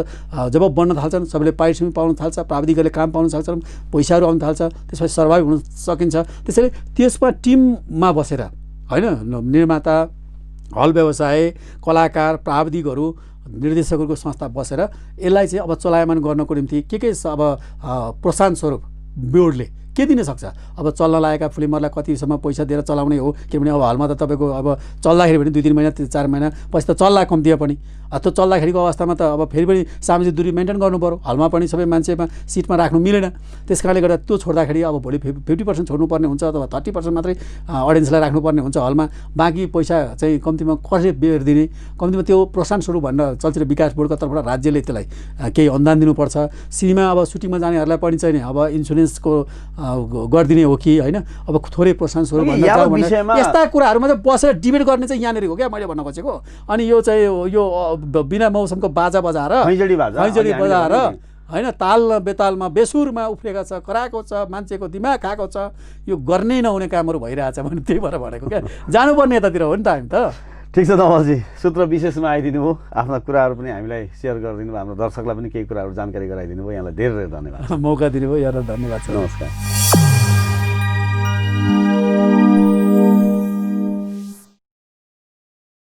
जब बन्न थाल्छन् सबैले पारिश्रमिक पाउन थाल्छ, प्राविधिकहरूले काम पाउन थाल्छन्, पैसाहरू आउन थाल्छ, त्यसपछि सर्भाइभ हुन सकिन्छ। त्यसैले त्यसमा टिममा बसेर होइन, निर्माता, हल व्यवसाय, कलाकार, प्राविधिकहरू, निर्देशकहरूको संस्था बसेर यसलाई चाहिँ अब चलायमान गर्नको निम्ति के अब प्रोत्साहन स्वरूप बोर्डले के दिन सक्छ। अब चल्न लागेका फिल्महरूलाई कतिसम्म पैसा दिएर चलाउने हो, किनभने अब हलमा त तपाईँको अब चल्दाखेरि पनि 2-3 महिना 4 महिना पछि त चल्ला कम्ती पनि, त्यो चल्दाखेरिको अवस्थामा त अब फेरि पनि सामाजिक दूरी मेन्टेन गर्नु पऱ्यो, हलमा पनि सबै मान्छेमा सिटमा राख्नु मिलेन। त्यस कारणले गर्दा त्यो छोड्दाखेरि अब भोलि 50% छोड्नुपर्ने हुन्छ अथवा 30% मात्रै अडियन्सलाई राख्नुपर्ने हुन्छ हलमा, बाँकी पैसा चाहिँ कम्तीमा कसरी बेर दिने, कम्तीमा त्यो प्रोत्साहन स्वरूप भनेर चलचित्र विकास बोर्डको तर्फबाट राज्यले त्यसलाई केही अनुदान दिनुपर्छ। सिनेमा अब सुटिङमा जानेहरूलाई पनि चाहिँ अब इन्सुरेन्सको गरिदिने हो कि होइन, अब थोरै प्रोत्साहन स्वरूप यस्ता कुराहरूमा चाहिँ बसेर डिबेट गर्ने चाहिँ यहाँनिर हो क्या मैले भन्न खोजेको। अनि यो चाहिँ यो बिना मौसमको बाजा बजाएर खैँजडी बजाएर होइन, ताल बेतालमा बेसुरमा उफ्रेका छ, कराएको छ, मान्छेको दिमाग खाएको छ, यो गर्नै नहुने कामहरू भइरहेछ भने त्यही भएर भनेको क्या, जानुपर्ने यतातिर हो नि त हामी त। ठिक छ धवलजी, सूत्र विशेषमा आइदिनु भयो, आफ्ना कुराहरू पनि हामीलाई सेयर गरिदिनु भयो, हाम्रो दर्शकलाई पनि केही कुराहरू जानकारी गराइदिनु भयो, यहाँलाई धेरै धेरै धन्यवाद। मौका दिनुभयो, यहाँलाई धन्यवाद छ। नमस्कार।